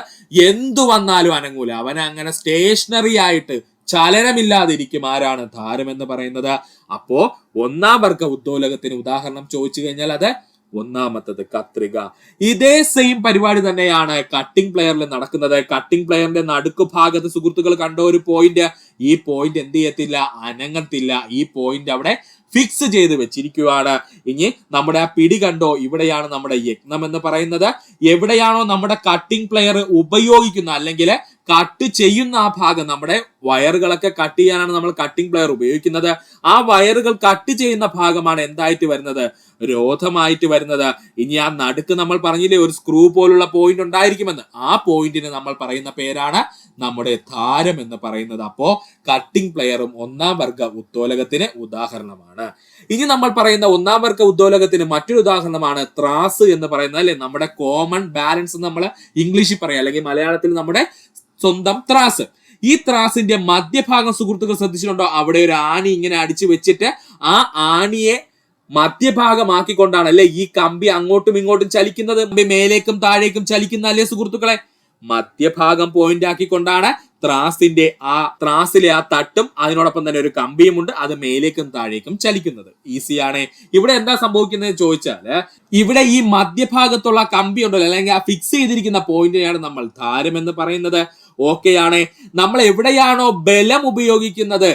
എന്തു വന്നാലും അനങ്ങൂല, അവൻ അങ്ങനെ സ്റ്റേഷനറി ആയിട്ട് ചലനമില്ലാതിരിക്കും. ആരാണ്? ധാരം എന്ന് പറയുന്നത്. അപ്പോ ഒന്നാം വർഗ ഉത്തോലകത്തിന് ഉദാഹരണം ചോദിച്ചു കഴിഞ്ഞാൽ അത് ഒന്നാമത്തത് കത്രിക. ഇതേ സെയിം പരിപാടി തന്നെയാണ് കട്ടിംഗ് പ്ലെയറിൽ നടക്കുന്നത്. കട്ടിംഗ് പ്ലെയറിന്റെ നടുക്ക് ഭാഗത്ത് സുഹൃത്തുക്കൾ കണ്ട ഒരു പോയിന്റ്, ഈ പോയിന്റ് എന്ത് ചെയ്യത്തില്ല, അനങ്ങത്തില്ല. ഈ പോയിന്റ് അവിടെ ഫിക്സ് ചെയ്ത് വെച്ചിരിക്കുകയാണ്. ഇനി നമ്മുടെ ആ പിടി കണ്ടോ, ഇവിടെയാണ് നമ്മുടെ യജ്ഞം എന്ന് പറയുന്നത്. എവിടെയാണോ നമ്മുടെ കട്ടിംഗ് പ്ലെയർ ഉപയോഗിക്കുന്ന അല്ലെങ്കിൽ കട്ട് ചെയ്യുന്ന ആ ഭാഗം, നമ്മുടെ വയറുകളൊക്കെ കട്ട് ചെയ്യാനാണ് നമ്മൾ കട്ടിംഗ് പ്ലെയർ ഉപയോഗിക്കുന്നത്. ആ വയറുകൾ കട്ട് ചെയ്യുന്ന ഭാഗമാണ് എന്തായിട്ട് വരുന്നത്? രോധമായിട്ട് വരുന്നത്. ഇനി ആ നടുക്ക് നമ്മൾ പറഞ്ഞില്ലേ ഒരു സ്ക്രൂ പോലുള്ള പോയിന്റ് ഉണ്ടായിരിക്കുമെന്ന്, ആ പോയിന്റിന് നമ്മൾ പറയുന്ന പേരാണ് നമ്മുടെ ധാരം എന്ന് പറയുന്നത്. അപ്പോ കട്ടിംഗ് പ്ലെയറും ഒന്നാം വർഗ ഉത്തോലകത്തിന് ഉദാഹരണമാണ്. ഇനി നമ്മൾ പറയുന്ന ഒന്നാം വർഗ ഉത്തോലകത്തിന് മറ്റൊരു ഉദാഹരണമാണ് ത്രാസ് എന്ന് പറയുന്നത് അല്ലെ. നമ്മുടെ കോമൺ ബാലൻസ് നമ്മൾ ഇംഗ്ലീഷിൽ പറയാം, അല്ലെങ്കിൽ മലയാളത്തിൽ നമ്മുടെ സ്വന്തം ത്രാസ്. ഈ ത്രാസിന്റെ മധ്യഭാഗം സുഹൃത്തുക്കൾ ശ്രദ്ധിച്ചിട്ടുണ്ടോ? അവിടെ ഒരു ആണി ഇങ്ങനെ അടിച്ചു വെച്ചിട്ട് ആ ആണിയെ മധ്യഭാഗമാക്കിക്കൊണ്ടാണ് അല്ലെ ഈ കമ്പി അങ്ങോട്ടും ഇങ്ങോട്ടും ചലിക്കുന്നത്. കമ്പി മേലേക്കും താഴേക്കും ചലിക്കുന്ന അല്ലേ സുഹൃത്തുക്കളെ? മധ്യഭാഗം പോയിന്റ് ആക്കിക്കൊണ്ടാണ് ത്രാസിലെ ആ തട്ടും അതിനോടൊപ്പം തന്നെ ഒരു കമ്പിയുമുണ്ട്, അത് മേലേക്കും താഴേക്കും ചലിക്കുന്നത്. ഈസിയാണ്. ഇവിടെ എന്താ സംഭവിക്കുന്നത് ചോദിച്ചാല്, ഇവിടെ ഈ മധ്യഭാഗത്തുള്ള കമ്പി ഉണ്ടല്ലോ അല്ലെങ്കിൽ ആ ഫിക്സ് ചെയ്തിരിക്കുന്ന പോയിന്റിനെയാണ് നമ്മൾ ധാരം എന്ന് പറയുന്നത്. ഓക്കെയാണ്. നമ്മൾ എവിടെയാണോ ബലം ഉപയോഗിക്കുന്നത്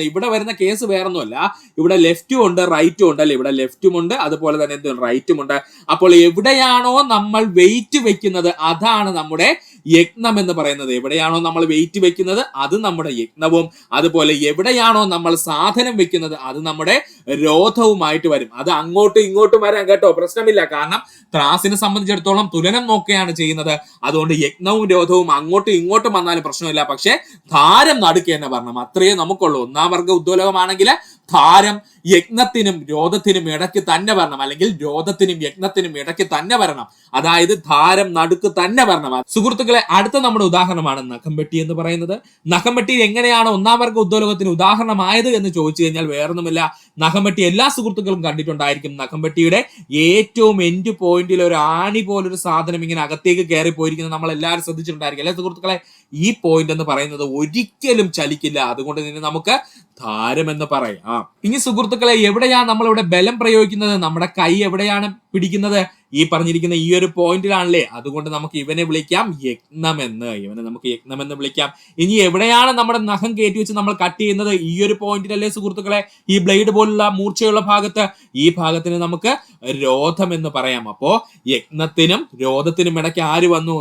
ഇവിടെ വരുന്ന കേസ് വേറൊന്നുമല്ല, ഇവിടെ ലെഫ്റ്റും ഉണ്ട് റൈറ്റും ഉണ്ട് അല്ലെ. ഇവിടെ ലെഫ്റ്റും ഉണ്ട് അതുപോലെ തന്നെ റൈറ്റും ഉണ്ട്. അപ്പോൾ എവിടെയാണോ നമ്മൾ വെയിറ്റ് വെക്കുന്നത് അതാണ് നമ്മുടെ യജ്ഞം എന്ന് പറയുന്നത്. എവിടെയാണോ നമ്മൾ വെയിറ്റ് വെക്കുന്നത് അത് നമ്മുടെ യജ്ഞവും, അതുപോലെ എവിടെയാണോ നമ്മൾ സാധനം വെക്കുന്നത് അത് നമ്മുടെ രോധവുമായിട്ട് വരും. അത് അങ്ങോട്ടും ഇങ്ങോട്ടും വരാം കേട്ടോ, പ്രശ്നമില്ല. കാരണം ത്രാസിനെ സംബന്ധിച്ചിടത്തോളം തുലനം നോക്കുകയാണ് ചെയ്യുന്നത്. അതുകൊണ്ട് യജ്ഞവും രോധവും അങ്ങോട്ടും ഇങ്ങോട്ടും വന്നാലും പ്രശ്നമില്ല. പക്ഷെ ധാരം നടുക്ക് തന്നെ വരണം, അത്രയേ നമുക്കുള്ളൂ. ഒന്നാം വർഗ ഉദ്വലകമാണെങ്കിൽ ധാരം യജ്ഞത്തിനും രോധത്തിനും ഇടയ്ക്ക് തന്നെ വരണം, അല്ലെങ്കിൽ രോധത്തിനും യജ്ഞത്തിനും ഇടയ്ക്ക് തന്നെ വരണം. അതായത് ധാരം നടുക്ക് തന്നെ വരണം. സുഹൃത്തുക്കളെ, അടുത്ത നമ്മുടെ ഉദാഹരണമാണ് നഖംവെട്ടി എന്ന് പറയുന്നത്. നഖംവെട്ടി എങ്ങനെയാണ് ഒന്നാം വർഗ ഉദ്യോഗത്തിന് ഉദാഹരണമായത് എന്ന് ചോദിച്ചു കഴിഞ്ഞാൽ വേറൊന്നുമില്ല, നഖംവെട്ടി എല്ലാ സുഹൃത്തുക്കളും കണ്ടിട്ടുണ്ടായിരിക്കും. നഖംവെട്ടിയുടെ ഏറ്റവും എൻഡ് പോയിന്റിൽ ഒരു ആണി പോലൊരു സാധനം ഇങ്ങനെ അകത്തേക്ക് കയറി പോയിരിക്കുന്നത് നമ്മൾ എല്ലാവരും ശ്രദ്ധിച്ചിട്ടുണ്ടായിരിക്കും അല്ലെ സുഹൃത്തുക്കളെ? ഈ പോയിന്റ് എന്ന് പറയുന്നത് ഒരിക്കലും ചലിക്കില്ല. അതുകൊണ്ട് തന്നെ നമുക്ക് ധാരം എന്ന് പറയാം. ഇനി സുഹൃത്തുക്കളെ, എവിടെയാണ് നമ്മളിവിടെ ബലം പ്രയോഗിക്കുന്നത്? നമ്മുടെ കൈ എവിടെയാണ് പിടിക്കുന്നത്? ഈ പറഞ്ഞിരിക്കുന്ന ഈ ഒരു പോയിന്റിലാണല്ലേ. അതുകൊണ്ട് നമുക്ക് ഇവനെ വിളിക്കാം യജ്ഞമെന്ന്. ഇവനെ നമുക്ക് യജ്ഞമെന്ന് വിളിക്കാം. ഇനി എവിടെയാണ് നമ്മുടെ നഖം കയറ്റി വെച്ച് നമ്മൾ കട്ട് ചെയ്യുന്നത്? ഈ ഒരു പോയിന്റിലല്ലേ സുഹൃത്തുക്കളെ, ഈ ബ്ലേഡ് പോലുള്ള മൂർച്ചയുള്ള ഭാഗത്ത്. ഈ ഭാഗത്തിന് നമുക്ക് രോധം എന്ന് പറയാം. അപ്പോ യജ്ഞത്തിനും രോധത്തിനും ഇടയ്ക്ക് ആര് വന്നു?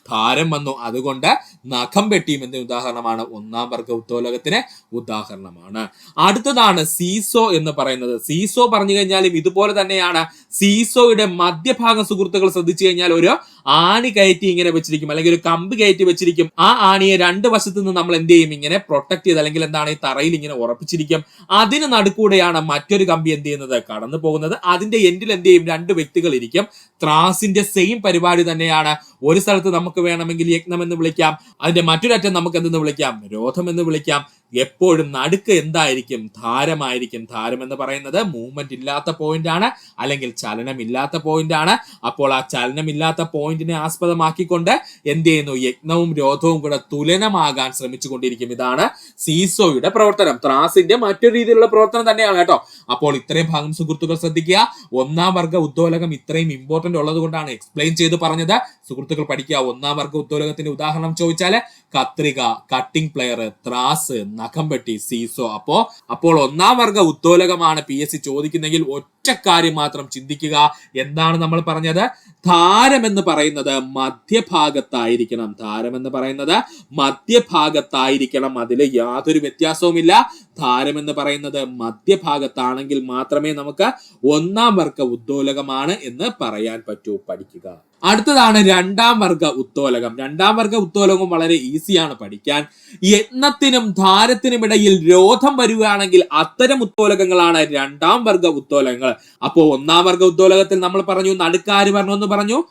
ധാരം വന്നു. അതുകൊണ്ട് നഖം വെട്ടിയും എന്ന ഉദാഹരണമാണ്, ഒന്നാം വർഗ ഉത്തോലകത്തിന് ഉദാഹരണമാണ്. അടുത്തതാണ് സീസോ എന്ന് പറയുന്നത്. സീസോ പറഞ്ഞു കഴിഞ്ഞാലും ഇതുപോലെ തന്നെയാണ്. സീസോയുടെ മധ്യഭാഗം സുഹൃത്തുക്കൾ ശ്രദ്ധിച്ചു കഴിഞ്ഞാൽ ഒരു ആണി കയറ്റി ഇങ്ങനെ വെച്ചിരിക്കും, അല്ലെങ്കിൽ ഒരു കമ്പ് കയറ്റി വെച്ചിരിക്കും. ആ ആണിയെ രണ്ട് വശത്തു നിന്ന് നമ്മൾ എന്ത് ചെയ്യും? ഇങ്ങനെ പ്രൊട്ടക്ട് ചെയ്ത്, അല്ലെങ്കിൽ എന്താണ്, ഈ തറയിൽ ഇങ്ങനെ ഉറപ്പിച്ചിരിക്കും. അതിന് നടുക്കൂടെയാണ് മറ്റൊരു കമ്പി എന്ത് ചെയ്യുന്നത്? കടന്നു പോകുന്നത്. അതിന്റെ എൻഡിൽ എന്ത് ചെയ്യും? രണ്ട് വ്യക്തികൾ ഇരിക്കും. ത്രാസിന്റെ സെയിം പരിപാടി തന്നെയാണ്. ഒരു സ്ഥലത്ത് നമുക്ക് വേണമെങ്കിൽ യജ്ഞം എന്ന് വിളിക്കാം, അതിന്റെ മറ്റൊരറ്റം നമുക്ക് എന്തെന്ന് വിളിക്കാം? രോധം എന്ന് വിളിക്കാം. എപ്പോഴും നടുക്ക് എന്തായിരിക്കും? ധാരമായിരിക്കും. ധാരം എന്ന് പറയുന്നത് മൂവ്മെന്റ് ഇല്ലാത്ത പോയിന്റ് ആണ്, അല്ലെങ്കിൽ ചലനമില്ലാത്ത പോയിന്റ് ആണ്. അപ്പോൾ ആ ചലനമില്ലാത്ത പോയിന്റിനെ ആസ്പദമാക്കിക്കൊണ്ട് എന്ത് ചെയ്യുന്നു? യജ്ഞവും രോധവും കൂടെ തുലനമാകാൻ ശ്രമിച്ചു കൊണ്ടിരിക്കും. ഇതാണ് സീസോയുടെ പ്രവർത്തനം. ത്രാസിന്റെ മറ്റൊരു രീതിയിലുള്ള പ്രവർത്തനം തന്നെയാണ് കേട്ടോ. അപ്പോൾ ഇത്രയും ഭാഗം സുഹൃത്തുക്കൾ ശ്രദ്ധിക്കുക. ഒന്നാം വർഗ ഉദ്ദോലകം ഇത്രയും ഇമ്പോർട്ടന്റ് ഉള്ളത് കൊണ്ടാണ് എക്സ്പ്ലെയിൻ ചെയ്ത് പറഞ്ഞത്. സുഹൃത്തുക്കൾ പഠിക്കുക. ഒന്നാം വർഗ ഉദ്ദോലകത്തിന്റെ ഉദാഹരണം ചോദിച്ചാല് കത്രിക, കട്ടിംഗ് പ്ലെയർ, ത്രാസ്, നഖംവെട്ടി, സീസോ. അപ്പോൾ ഒന്നാം വർഗ ഉദ്ദോലകമാണ് PSC ചോദിക്കുന്നെങ്കിൽ ഒറ്റ കാര്യം മാത്രം ചിന്തിക്കുക. എന്താണ് നമ്മൾ പറഞ്ഞത്? ധാരം എന്ന് പറയുന്നത് മധ്യഭാഗത്തായിരിക്കണം. ധാരം എന്ന് പറയുന്നത് മധ്യഭാഗത്തായിരിക്കണം. അതിൽ യാതൊരു വ്യത്യാസവുമില്ല. ധാരം എന്ന് പറയുന്നത് മധ്യഭാഗത്താണെങ്കിൽ മാത്രമേ നമുക്ക് ഒന്നാം വർഗ ഉദ്ദോലകമാണ് എന്ന് പറയാൻ പറ്റൂ. പഠിക്കുക. അടുത്തതാണ് രണ്ടാം വർഗ ഉത്തോലകം. രണ്ടാം വർഗ ഉത്തോലകം വളരെ ഈസിയാണ് പഠിക്കാൻ. യജ്ഞത്തിനും ധാരത്തിനും ഇടയിൽ രോധം വരികയാണെങ്കിൽ അത്തരം ഉത്തോലകങ്ങളാണ് രണ്ടാം വർഗ ഉത്തോലകങ്ങൾ. അപ്പോ ഒന്നാം വർഗ ഉത്തോലകത്തിൽ നമ്മൾ പറഞ്ഞു നടുക്കാര് വരണമെന്ന് പറഞ്ഞു,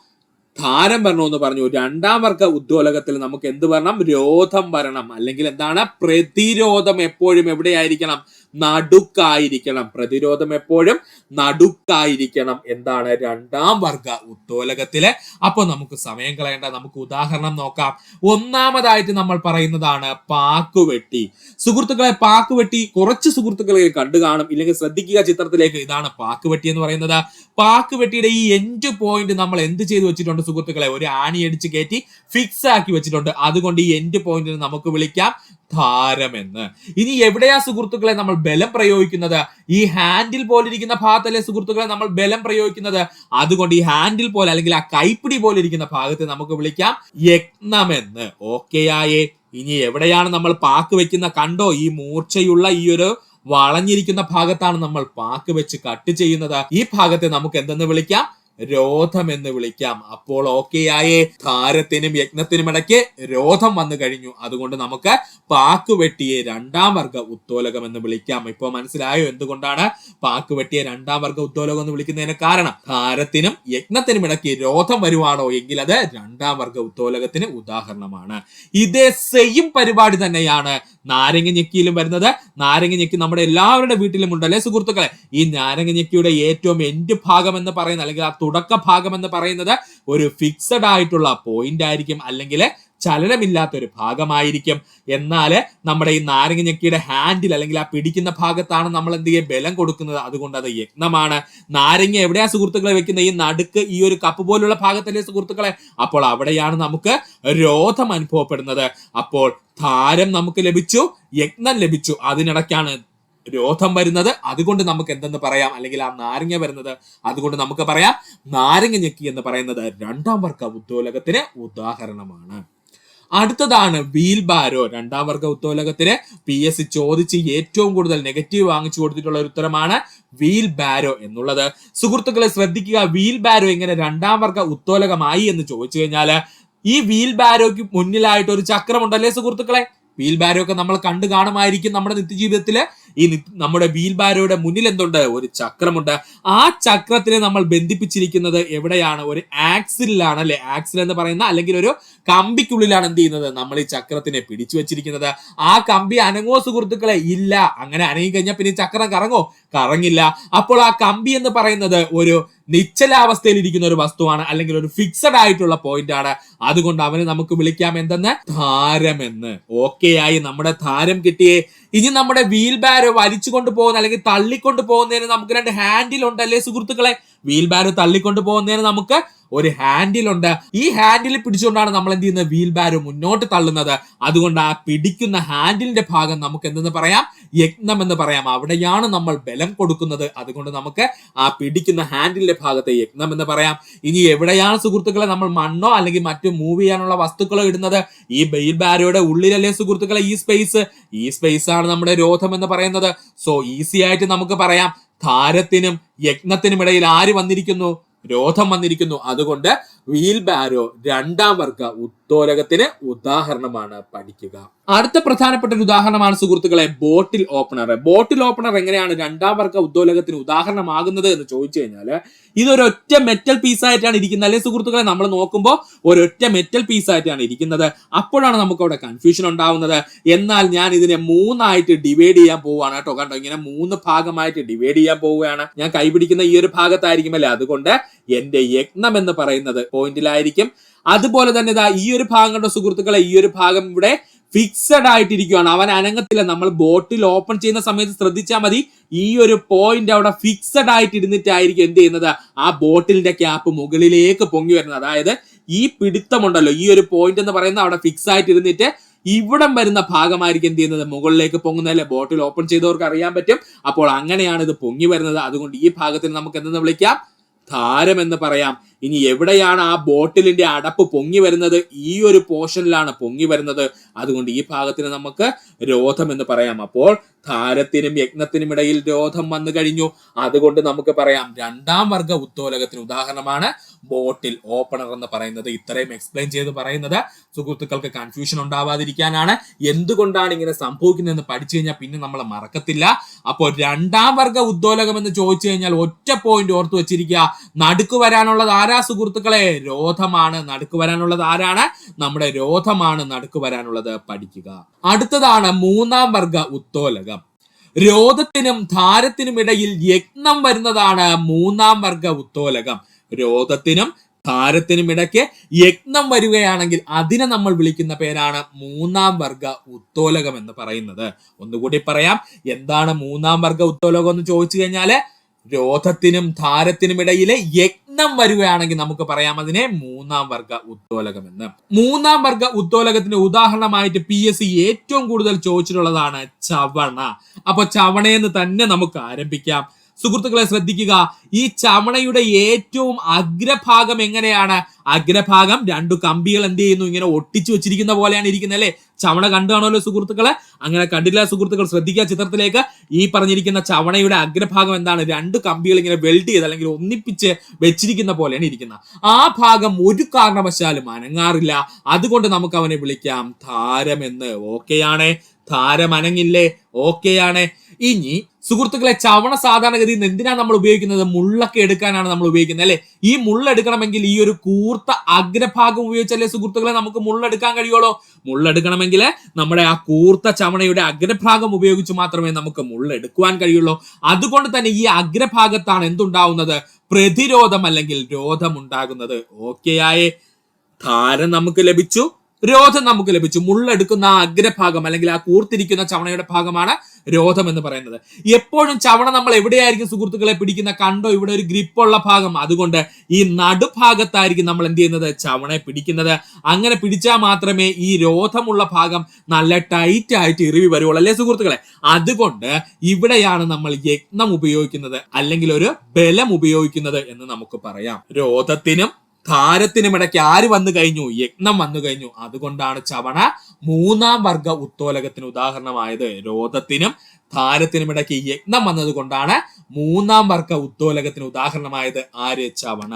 ധാരം വരണമെന്ന് പറഞ്ഞു. രണ്ടാം വർഗ ഉദ്ദോലകത്തിൽ നമുക്ക് എന്ത് വരണം? രോധം വരണം. അല്ലെങ്കിൽ എന്താണ്? പ്രതിരോധം എപ്പോഴും എവിടെയായിരിക്കണം? നടുക്കായിരിക്കണം. പ്രതിരോധം എപ്പോഴും നടുക്കായിരിക്കണം. എന്താണ്? രണ്ടാം വർഗ ഉദ്ദോലകത്തില്. അപ്പൊ നമുക്ക് സമയം കളയേണ്ട, നമുക്ക് ഉദാഹരണം നോക്കാം. ഒന്നാമതായിട്ട് നമ്മൾ പറയുന്നതാണ് പാക്കുവെട്ടി. സുഹൃത്തുക്കളെ, പാക്കുവെട്ടി കുറച്ച് സുഹൃത്തുക്കളെ കണ്ടു കാണും, ഇല്ലെങ്കിൽ ശ്രദ്ധിക്കുക ചിത്രത്തിലേക്ക്. ഇതാണ് പാക്കുവെട്ടി എന്ന് പറയുന്നത്. പാക്കുവെട്ടിയുടെ ഈ എൻഡ് പോയിന്റ് നമ്മൾ എന്ത് ചെയ്തു വെച്ചിട്ടുണ്ട് സുഹൃത്തുക്കളെ? ഒരു ആണി അടിച്ച് കയറ്റി ഫിക്സ് ആക്കി വെച്ചിട്ടുണ്ട്. അതുകൊണ്ട് ഈ എൻഡ് പോയിന്റിന് നമുക്ക് വിളിക്കാം ധാരമെന്ന്. ഇനി എവിടെയാ സുഹൃത്തുക്കളെ നമ്മൾ ബലം പ്രയോഗിക്കുന്നത്? ഈ ഹാൻഡിൽ പോലെ ഇരിക്കുന്ന ഭാഗത്തല്ലേ സുഹൃത്തുക്കളെ നമ്മൾ ബലം പ്രയോഗിക്കുന്നത്? അതുകൊണ്ട് ഈ ഹാൻഡിൽ പോലെ, അല്ലെങ്കിൽ ആ കൈപ്പിടി പോലെ ഇരിക്കുന്ന ഭാഗത്ത് നമുക്ക് വിളിക്കാം യജ്ഞമെന്ന്. ഓക്കെ ആയേ? ഇനി എവിടെയാണ് നമ്മൾ പാക്ക് വെക്കുന്ന? കണ്ടോ, ഈ മൂർച്ചയുള്ള ഈ ഒരു വളഞ്ഞിരിക്കുന്ന ഭാഗത്താണ് നമ്മൾ പാക്ക് വെച്ച് കട്ട് ചെയ്യുന്നത്. ഈ ഭാഗത്തെ നമുക്ക് എന്തെന്ന് വിളിക്കാം? രോധം എന്ന് വിളിക്കാം. അപ്പോൾ ഓക്കെ ആയേ? ധാരത്തിനും യജ്ഞത്തിനും ഇടയ്ക്ക് രോധം വന്നു കഴിഞ്ഞു. അതുകൊണ്ട് നമുക്ക് പാക്കുവെട്ടിയെ രണ്ടാം വർഗ ഉത്തോലകം എന്ന് വിളിക്കാം. ഇപ്പൊ മനസ്സിലായോ എന്തുകൊണ്ടാണ് പാക്കുവെട്ടിയെ രണ്ടാം വർഗ ഉത്തോലകം എന്ന് വിളിക്കുന്നതിന് കാരണം? ധാരത്തിനും യജ്ഞത്തിനും ഇടയ്ക്ക് രോധം വരുവാണോ എങ്കിൽ അത് രണ്ടാം വർഗ ഉത്തോലകത്തിന് ഉദാഹരണമാണ്. ഇതേ സെയിം പരിപാടി തന്നെയാണ് നാരങ്ങ ഞെക്കിയിലും വരുന്നത്. നാരങ്ങ ഞെക്കി നമ്മുടെ എല്ലാവരുടെ വീട്ടിലും ഉണ്ടല്ലേ സുഹൃത്തുക്കളെ? ഈ നാരങ്ങ ഞെക്കിയുടെ ഏറ്റവും എൻഡ് ഭാഗം എന്ന് പറയുന്നത്, അല്ലെങ്കിൽ ആ തുടക്ക ഭാഗം എന്ന് പറയുന്നത് ഒരു ഫിക്സഡ് ആയിട്ടുള്ള പോയിന്റ് ആയിരിക്കും, അല്ലെങ്കിൽ ചലനമില്ലാത്ത ഒരു ഭാഗമായിരിക്കും. എന്നാൽ നമ്മുടെ ഈ നാരങ്ങ ഞെക്കിയുടെ ഹാൻഡിൽ, അല്ലെങ്കിൽ ആ പിടിക്കുന്ന ഭാഗത്താണ് നമ്മൾ എന്ത് ചെയ്യുക? ബലം കൊടുക്കുന്നത്. അതുകൊണ്ട് അത് യജ്ഞമാണ്. നാരങ്ങ എവിടെയാ സുഹൃത്തുക്കളെ വെക്കുന്നത്? ഈ നടുക്ക്, ഈ ഒരു കപ്പ് പോലുള്ള ഭാഗത്തല്ലേ സുഹൃത്തുക്കളെ? അപ്പോൾ അവിടെയാണ് നമുക്ക് രോധം അനുഭവപ്പെടുന്നത്. അപ്പോൾ ധാരം നമുക്ക് ലഭിച്ചു, യജ്ഞം ലഭിച്ചു. അതിനിടയ്ക്കാണ് രോധം വരുന്നത്. അതുകൊണ്ട് നമുക്ക് എന്തെന്ന് പറയാം? അല്ലെങ്കിൽ ആ നാരങ്ങ വരുന്നത്, അതുകൊണ്ട് നമുക്ക് പറയാം നാരങ്ങ ഞെക്കി എന്ന് പറയുന്നത് രണ്ടാം വർഗ ഉദ്ദോലകത്തിന് ഉദാഹരണമാണ്. അടുത്തതാണ് വീൽ ബാരോ. രണ്ടാം വർഗ ഉത്തോലകത്തിന് PSC ചോദിച്ച് ഏറ്റവും കൂടുതൽ നെഗറ്റീവ് വാങ്ങിച്ചു കൊടുത്തിട്ടുള്ള ഒരു ഉത്തരമാണ് വീൽ ബാരോ എന്നുള്ളത്. സുഹൃത്തുക്കളെ ശ്രദ്ധിക്കുക. വീൽ ബാരോ എങ്ങനെ രണ്ടാം വർഗ ഉത്തോലകമായി എന്ന് ചോദിച്ചു കഴിഞ്ഞാല്, ഈ വീൽ ബാരോയ്ക്ക് മുന്നിലായിട്ട് ഒരു ചക്രം ഉണ്ടല്ലേ സുഹൃത്തുക്കളെ? വീൽ ബാരോ ഒക്കെ നമ്മൾ കണ്ടു കാണുമായിരിക്കും നമ്മുടെ നിത്യജീവിതത്തില്. നമ്മുടെ വീൽ ബാരോയുടെ മുന്നിൽ എന്തുണ്ട്? ഒരു ചക്രമുണ്ട്. ആ ചക്രത്തിനെ നമ്മൾ ബന്ധിപ്പിച്ചിരിക്കുന്നത് എവിടെയാണ്? ഒരു ആക്സിലാണ് അല്ലെ? ആക്സിൽ എന്ന് പറയുന്ന അല്ലെങ്കിൽ ഒരു കമ്പിക്കുള്ളിലാണ് എന്ത് ചെയ്യുന്നത്? നമ്മൾ ഈ ചക്രത്തിനെ പിടിച്ചു വെച്ചിരിക്കുന്നത്. ആ കമ്പി അനങ്ങോ സുഹൃത്തുക്കളെ? ഇല്ല. അങ്ങനെ അനങ്ങി കഴിഞ്ഞാൽ പിന്നെ ചക്രം കറങ്ങോ? കറങ്ങില്ല. അപ്പോൾ ആ കമ്പി എന്ന് പറയുന്നത് ഒരു നിശ്ചലാവസ്ഥയിൽ ഇരിക്കുന്ന ഒരു വസ്തുവാണ്, അല്ലെങ്കിൽ ഒരു ഫിക്സഡ് ആയിട്ടുള്ള പോയിന്റ് ആണ്. അതുകൊണ്ട് അവനെ നമുക്ക് വിളിക്കാം എന്തെന്ന്? ധാരമെന്ന്. ഓക്കെ ആയി, നമ്മുടെ ധാരം കിട്ടിയേ. ഇനി നമ്മുടെ വീൽ ബാരോ വലിച്ചുകൊണ്ട് പോകുന്ന അല്ലെങ്കിൽ തള്ളിക്കൊണ്ട് പോകുന്നതിന് നമുക്ക് 2 ഹാൻഡിൽ ഉണ്ടല്ലേ സുഹൃത്തുക്കളെ? വീൽ ബാരോ തള്ളിക്കൊണ്ട് പോകുന്നതിന് നമുക്ക് ഒരു ഹാൻഡിൽ ഉണ്ട്. ഈ ഹാൻഡിൽ പിടിച്ചുകൊണ്ടാണ് നമ്മൾ എന്ത് ചെയ്യുന്നത്? വീൽ ബാരോ മുന്നോട്ട് തള്ളുന്നത്. അതുകൊണ്ട് ആ പിടിക്കുന്ന ഹാൻഡിലിന്റെ ഭാഗം നമുക്ക് എന്തെന്ന് പറയാം? യജ്ഞം എന്ന് പറയാം. അവിടെയാണ് നമ്മൾ ബലം കൊടുക്കുന്നത്. അതുകൊണ്ട് നമുക്ക് ആ പിടിക്കുന്ന ഹാൻഡിലിന്റെ ഭാഗത്തെ യജ്ഞം എന്ന് പറയാം. ഇനി എവിടെയാണ് സുഹൃത്തുക്കളെ നമ്മൾ മണ്ണോ അല്ലെങ്കിൽ മറ്റു മൂവ് ചെയ്യാനുള്ള വസ്തുക്കളോ ഇടുന്നത്? ഈ വീൽ ബാരോയുടെ ഉള്ളിലല്ലേ സുഹൃത്തുക്കളെ ഈ സ്പേസ്? ഈ സ്പേസ് ആണ് നമ്മുടെ രോധം എന്ന് പറയുന്നത്. സോ ഈസി ആയിട്ട് നമുക്ക് പറയാം, ധാരത്തിനും യജ്ഞത്തിനും ഇടയിൽ ആര് വന്നിരിക്കുന്നു? രോധം വന്നിരിക്കുന്നു. അതുകൊണ്ട് വീൽ ബാരോ 2ാം വർഗ ഉത്തോലകത്തിന് ഉദാഹരണമാണ്. പഠിക്കുക. അടുത്ത പ്രധാനപ്പെട്ട ഒരു ഉദാഹരണമാണ് സുഹൃത്തുക്കളെ ബോട്ടിൽ ഓപ്പണർ. ബോട്ടിൽ ഓപ്പണർ എങ്ങനെയാണ് 2ാം വർഗ ഉത്തോലകത്തിന് ഉദാഹരണമാകുന്നത് എന്ന് ചോദിച്ചു കഴിഞ്ഞാൽ, ഇതൊരൊറ്റ മെറ്റൽ പീസായിട്ടാണ് ഇരിക്കുന്നത് അല്ലെ സുഹൃത്തുക്കളെ? നമ്മൾ നോക്കുമ്പോൾ ഒരൊറ്റ മെറ്റൽ പീസായിട്ടാണ് ഇരിക്കുന്നത്. അപ്പോഴാണ് നമുക്ക് അവിടെ കൺഫ്യൂഷൻ ഉണ്ടാവുന്നത്. എന്നാൽ ഞാൻ ഇതിനെ 3ആയിട്ട് ഡിവൈഡ് ചെയ്യാൻ പോവുകയാണ് കേട്ടോ. കണ്ടോ, ഇങ്ങനെ 3 ഭാഗമായിട്ട് ഡിവൈഡ് ചെയ്യാൻ പോവുകയാണ്. ഞാൻ കൈപിടിക്കുന്ന ഈ ഒരു ഭാഗത്തായിരിക്കും അല്ലെ? അതുകൊണ്ട് എന്റെ യജ്ഞം എന്ന് പറയുന്നത് പോയിന്റിലായിരിക്കും. അതുപോലെ തന്നെ ഈ ഒരു ഭാഗം കണ്ടോ സുഹൃത്തുക്കളെ? ഈ ഒരു ഭാഗം ഇവിടെ ഫിക്സഡ് ആയിട്ടിരിക്കുകയാണ്, അവൻ അനങ്ങത്തില്ല. നമ്മൾ ബോട്ടിൽ ഓപ്പൺ ചെയ്യുന്ന സമയത്ത് ശ്രദ്ധിച്ചാൽ മതി, ഈ ഒരു പോയിന്റ് അവിടെ ഫിക്സഡ് ആയിട്ട് ഇരുന്നിട്ടായിരിക്കും എന്ത് ചെയ്യുന്നത്? ആ ബോട്ടിലിന്റെ ക്യാപ്പ് മുകളിലേക്ക് പൊങ്ങി വരുന്നത്. അതായത് ഈ പിടുത്തമുണ്ടല്ലോ, ഈ ഒരു പോയിന്റ് എന്ന് പറയുന്നത് അവിടെ ഫിക്സ് ആയിട്ട് ഇരുന്നിട്ട് ഇവിടം വരുന്ന ഭാഗമായിരിക്കും എന്ത് ചെയ്യുന്നത്? മുകളിലേക്ക് പൊങ്ങുന്നതല്ലേ? ബോട്ടിൽ ഓപ്പൺ ചെയ്തവർക്ക് അറിയാൻ പറ്റും. അപ്പോൾ അങ്ങനെയാണ് ഇത് പൊങ്ങി വരുന്നത്. അതുകൊണ്ട് ഈ ഭാഗത്തിന് നമുക്ക് എന്തെന്ന് വിളിക്കാം? ധാരം എന്ന് പറയാം. ഇനി എവിടെയാണ് ആ ബോട്ടിലിന്റെ അടപ്പ് പൊങ്ങി വരുന്നത്? ഈ ഒരു പോർഷനിലാണ് പൊങ്ങി വരുന്നത്. അതുകൊണ്ട് ഈ ഭാഗത്തിന് നമുക്ക് രോധം എന്ന് പറയാം. അപ്പോൾ ധാരത്തിനും യജ്ഞത്തിനും ഇടയിൽ രോധം വന്നു കഴിഞ്ഞു. അതുകൊണ്ട് നമുക്ക് പറയാം 2ാം വർഗ ഉത്തോലകത്തിന് ഉദാഹരണമാണ് ബോട്ടിൽ ഓപ്പണർ എന്ന് പറയുന്നത്. ഇത്രയും എക്സ്പ്ലെയിൻ ചെയ്ത് പറയുന്നത് സുഹൃത്തുക്കൾക്ക് കൺഫ്യൂഷൻ ഉണ്ടാവാതിരിക്കാനാണ്. എന്തുകൊണ്ടാണ് ഇങ്ങനെ സംഭവിക്കുന്നതെന്ന് പഠിച്ചു കഴിഞ്ഞാൽ പിന്നെ നമ്മൾ മറക്കത്തില്ല. അപ്പോൾ 2ാം വർഗ ഉത്തോലകം എന്ന് ചോദിച്ചു കഴിഞ്ഞാൽ ഒറ്റ പോയിന്റ് ഓർത്തു വെച്ചിരിക്കുക. നടുക്ക് വരാനുള്ളത് ആരാ സുഹൃത്തുക്കളെ? രോധമാണ്. നടുക്ക് വരാനുള്ളത് ആരാണ്? നമ്മുടെ രോധമാണ് നടുക്ക് വരാനുള്ളത്. പഠിക്കുക. അടുത്തതാണ് 3ാം വർഗ ഉത്തോലകം. രോധത്തിനും ധാരത്തിനും ഇടയിൽ യജ്ഞം വരുന്നതാണ് 3ാം വർഗ ഉത്തോലകം. രോധത്തിനും ധാരത്തിനും ഇടയ്ക്ക് യജ്ഞം വരികയാണെങ്കിൽ അതിനെ നമ്മൾ വിളിക്കുന്ന പേരാണ് 3ാം വർഗ ഉത്തോലകം എന്ന് പറയുന്നത്. ഒന്നുകൂടി പറയാം, എന്താണ് 3ാം വർഗ ഉത്തോലകം എന്ന് ചോദിച്ചു കഴിഞ്ഞാല്, രോധത്തിനും ധാരത്തിനും ഇടയിലെ യജ്ഞം വരികയാണെങ്കിൽ നമുക്ക് പറയാം അതിനെ 3ാം വർഗ ഉത്തോലകം എന്ന്. 3ാം വർഗ ഉത്തോലകത്തിന് ഉദാഹരണമായിട്ട് PSC ഏറ്റവും കൂടുതൽ ചോദിച്ചിട്ടുള്ളതാണ് ചവണ. അപ്പൊ ചവണയെന്ന് തന്നെ നമുക്ക് ആരംഭിക്കാം. സുഹൃത്തുക്കളെ ശ്രദ്ധിക്കുക, ഈ ചവണയുടെ ഏറ്റവും അഗ്രഭാഗം എങ്ങനെയാണ്? അഗ്രഭാഗം 2 കമ്പികൾ എന്ത് ചെയ്യുന്നു? ഇങ്ങനെ ഒട്ടിച്ചു വെച്ചിരിക്കുന്ന പോലെയാണ് ഇരിക്കുന്നത് അല്ലെ? ചവണ കണ്ടു കാണുമല്ലോ സുഹൃത്തുക്കളെ? അങ്ങനെ കണ്ടില്ല സുഹൃത്തുക്കൾ ശ്രദ്ധിക്കുക ചിത്രത്തിലേക്ക്. ഈ പറഞ്ഞിരിക്കുന്ന ചവണയുടെ അഗ്രഭാഗം എന്താണ്? 2 കമ്പികൾ ഇങ്ങനെ വെൽഡ് ചെയ്ത് അല്ലെങ്കിൽ ഒന്നിപ്പിച്ച് വെച്ചിരിക്കുന്ന പോലെയാണ് ഇരിക്കുന്നത്. ആ ഭാഗം ഒരു കാരണവശാലും അനങ്ങാറില്ല. അതുകൊണ്ട് നമുക്ക് അവനെ വിളിക്കാം ധാരമെന്ന്. ഓക്കെയാണ്? ധാരം അനങ്ങില്ലേ? ഓക്കെയാണ്. ഇനി സുഹൃത്തുക്കളെ, ചവണ സാധാരണഗതിയിൽ എന്തിനാണ് നമ്മൾ ഉപയോഗിക്കുന്നത്? മുള്ളൊക്കെ എടുക്കാനാണ് നമ്മൾ ഉപയോഗിക്കുന്നത് അല്ലെ? ഈ മുള്ളെടുക്കണമെങ്കിൽ ഈ ഒരു കൂർത്ത അഗ്രഭാഗം ഉപയോഗിച്ചല്ലേ സുഹൃത്തുക്കളെ നമുക്ക് മുള്ളെടുക്കാൻ കഴിയുള്ളൂ. മുള്ളെടുക്കണമെങ്കിൽ നമ്മുടെ ആ കൂർത്ത ചവണയുടെ അഗ്രഭാഗം ഉപയോഗിച്ച് മാത്രമേ നമുക്ക് മുള്ളെടുക്കുവാൻ കഴിയുള്ളൂ. അതുകൊണ്ട് തന്നെ ഈ അഗ്രഭാഗത്താണ് എന്തുണ്ടാവുന്നത്? പ്രതിരോധം അല്ലെങ്കിൽ രോധം ഉണ്ടാകുന്നത്. ഓക്കെയായേ? ധാരം നമുക്ക് ലഭിച്ചു, രോധം നമുക്ക് ലഭിച്ചു. മുള്ളെടുക്കുന്ന ആ അഗ്രഭാഗം അല്ലെങ്കിൽ ആ കൂർത്തിരിക്കുന്ന ചവണയുടെ ഭാഗമാണ് രോധം എന്ന് പറയുന്നത്. എപ്പോഴും ചവണ നമ്മൾ എവിടെയായിരിക്കും സുഹൃത്തുക്കളെ പിടിക്കുന്ന? കണ്ടോ, ഇവിടെ ഒരു ഗ്രിപ്പുള്ള ഭാഗം. അതുകൊണ്ട് ഈ നടുഭാഗത്തായിരിക്കും നമ്മൾ എന്ത് ചെയ്യുന്നത്? ചവണയെ പിടിക്കുന്നത്. അങ്ങനെ പിടിച്ചാൽ മാത്രമേ ഈ രോധമുള്ള ഭാഗം നല്ല ടൈറ്റ് ആയിട്ട് ഇറിവി വരുള്ളൂ അല്ലേ സുഹൃത്തുക്കളെ? അതുകൊണ്ട് ഇവിടെയാണ് നമ്മൾ യജ്ഞം ഉപയോഗിക്കുന്നത് അല്ലെങ്കിൽ ഒരു ബലം ഉപയോഗിക്കുന്നത് എന്ന് നമുക്ക് പറയാം. രോധത്തിനും ധാരത്തിനുമിടയ്ക്ക് ആര് വന്നു കഴിഞ്ഞു? യജ്ഞം വന്നു കഴിഞ്ഞു. അതുകൊണ്ടാണ് ചവണ മൂന്നാം വർഗ ഉത്തോലകത്തിന് ഉദാഹരണമായത്. രോധത്തിനും ധാരത്തിനും ഇടയ്ക്ക് യജ്ഞം വന്നത് കൊണ്ടാണ് മൂന്നാം വർഗ ഉത്തോലകത്തിന് ഉദാഹരണമായത് ആര്? ചവണ.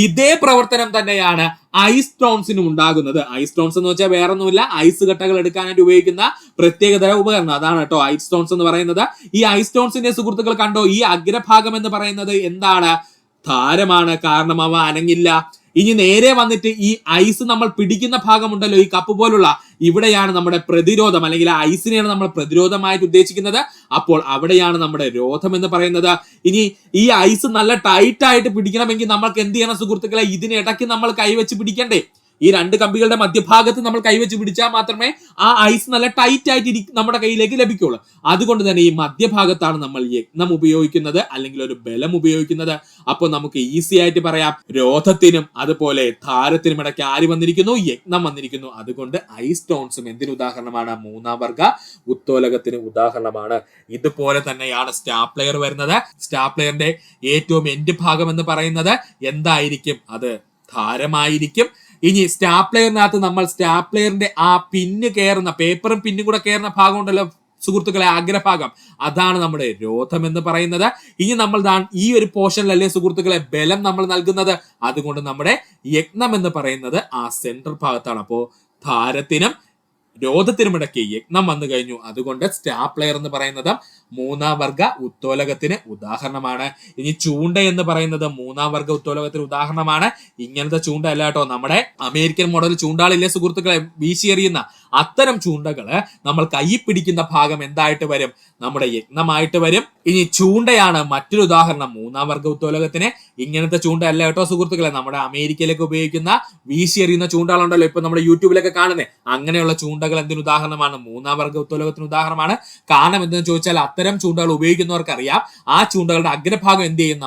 ഇതേ പ്രവർത്തനം തന്നെയാണ് ഐസ് സ്റ്റോൺസിനും ഉണ്ടാകുന്നത്. ഐസ് സ്റ്റോൺസ് എന്ന് വെച്ചാൽ വേറൊന്നുമില്ല, ഐസ് കട്ടകൾ എടുക്കാനായിട്ട് ഉപയോഗിക്കുന്ന പ്രത്യേകതര ഉപകരണം. അതാണ് കേട്ടോ ഐസ് സ്റ്റോൺസ് എന്ന് പറയുന്നത്. ഈ ഐസ് സ്റ്റോൺസിന്റെ സുഹൃത്തുക്കൾ കണ്ടോ, ഈ അഗ്രഭാഗം എന്ന് പറയുന്നത് എന്താണ്? ധാരമാണ്. കാരണം അവ അനങ്ങില്ല. ഇനി നേരെ വന്നിട്ട് ഈ ഐസ് നമ്മൾ പിടിക്കുന്ന ഭാഗമുണ്ടല്ലോ, ഈ കപ്പ് പോലുള്ള, ഇവിടെയാണ് നമ്മുടെ പ്രതിരോധം, അല്ലെങ്കിൽ ഐസിനെയാണ് നമ്മൾ പ്രതിരോധമായിട്ട് ഉദ്ദേശിക്കുന്നത്. അപ്പോൾ അവിടെയാണ് നമ്മുടെ രോധം എന്ന് പറയുന്നത്. ഇനി ഈ ഐസ് നല്ല ടൈറ്റ് ആയിട്ട് പിടിക്കണമെങ്കിൽ നമ്മൾക്ക് എന്ത് ചെയ്യണം സുഹൃത്തുക്കളെ? ഇതിനിടയ്ക്ക് നമ്മൾ കൈവച്ച് പിടിക്കണ്ടേ? ഈ രണ്ട് കമ്പികളുടെ മധ്യഭാഗത്ത് നമ്മൾ കൈവച്ച് പിടിച്ചാൽ മാത്രമേ ആ ഐസ് നല്ല ടൈറ്റ് ആയിട്ട് നമ്മുടെ കയ്യിലേക്ക് ലഭിക്കുള്ളൂ. അതുകൊണ്ട് തന്നെ ഈ മധ്യഭാഗത്താണ് നമ്മൾ യജ്ഞം ഉപയോഗിക്കുന്നത്, അല്ലെങ്കിൽ ഒരു ബലം ഉപയോഗിക്കുന്നത്. അപ്പോൾ നമുക്ക് ഈസി ആയിട്ട് പറയാം, രോധത്തിനും അതുപോലെ ധാരത്തിനും ഇടയ്ക്ക് ആര് വന്നിരിക്കുന്നു? യജ്ഞം വന്നിരിക്കുന്നു. അതുകൊണ്ട് ഐസ് സ്റ്റോൺസും എന്തിന് ഉദാഹരണമാണ്? മൂന്നാം വർഗ ഉത്തോലകത്തിന് ഉദാഹരണമാണ്. ഇതുപോലെ തന്നെയാണ് സ്റ്റാപ്ലെയർ വരുന്നത്. സ്റ്റാപ്ലെയറിന്റെ ഏറ്റവും എൻഡ് ഭാഗം എന്ന് പറയുന്നത് എന്തായിരിക്കും? അത് ധാരമായിരിക്കും. ഇനി സ്റ്റാപ്ലെയറിനകത്ത് നമ്മൾ സ്റ്റാപ്ലെയറിന്റെ ആ പിന്ന് കയറുന്ന, പേപ്പറും പിന്നും കൂടെ കയറുന്ന ഭാഗം ഉണ്ടല്ലോ സുഹൃത്തുക്കളെ, അഗ്രഭാഗം, അതാണ് നമ്മുടെ രോധം എന്ന് പറയുന്നത്. ഇനി നമ്മൾ ഈ ഒരു പോർഷനിലല്ലേ സുഹൃത്തുക്കളെ ബലം നമ്മൾ നൽകുന്നത്. അതുകൊണ്ട് നമ്മുടെ യജ്ഞം എന്ന് പറയുന്നത് ആ സെൻട്രൽ ഭാഗത്താണ്. അപ്പോ ധാരത്തിനും രോധത്തിനുമിടയ്ക്ക് യജ്ഞം വന്നു കഴിഞ്ഞു. അതുകൊണ്ട് സ്റ്റാപ്ലെയർ എന്ന് പറയുന്നത് മൂന്നാം വർഗ ഉത്തോലകത്തിന് ഉദാഹരണമാണ്. ഇനി ചൂണ്ട എന്ന് പറയുന്നത് മൂന്നാം വർഗ ഉത്തോലകത്തിന് ഉദാഹരണമാണ്. ഇങ്ങനത്തെ ചൂണ്ട അല്ല കേട്ടോ, നമ്മുടെ അമേരിക്കൻ മോഡൽ ചൂണ്ടാളില്ലേ സുഹൃത്തുക്കളെ, വീശിയെറിയുന്ന അത്തരം ചൂണ്ടകള് നമ്മൾ കൈ പിടിക്കുന്ന ഭാഗം എന്തായിട്ട് വരും? നമ്മുടെ യജ്ഞമായിട്ട് വരും. ഇനി ചൂണ്ടയാണ് മറ്റൊരു ഉദാഹരണം മൂന്നാം വർഗ ഉത്തോലകത്തിന്. ഇങ്ങനത്തെ ചൂണ്ട അല്ല കേട്ടോ സുഹൃത്തുക്കളെ, നമ്മുടെ അമേരിക്കയിലേക്ക് ഉപയോഗിക്കുന്ന വീശിയെറിയുന്ന ചൂണ്ടകളുണ്ടല്ലോ, ഇപ്പൊ നമ്മുടെ യൂട്യൂബിലൊക്കെ കാണുന്നത്, അങ്ങനെയുള്ള ചൂണ്ടകൾ എന്തിനു ഉദാഹരണമാണ്? മൂന്നാം വർഗ ഉത്തോലകത്തിന് ഉദാഹരണമാണ്. കാരണം എന്തെന്ന് ചോദിച്ചാൽ അത്തരം ചൂണ്ടകൾ ഉപയോഗിക്കുന്നവർക്ക് അറിയാം, ആ ചൂണ്ടകളുടെ അഗ്രഭാഗം എന്ത് ചെയ്യും?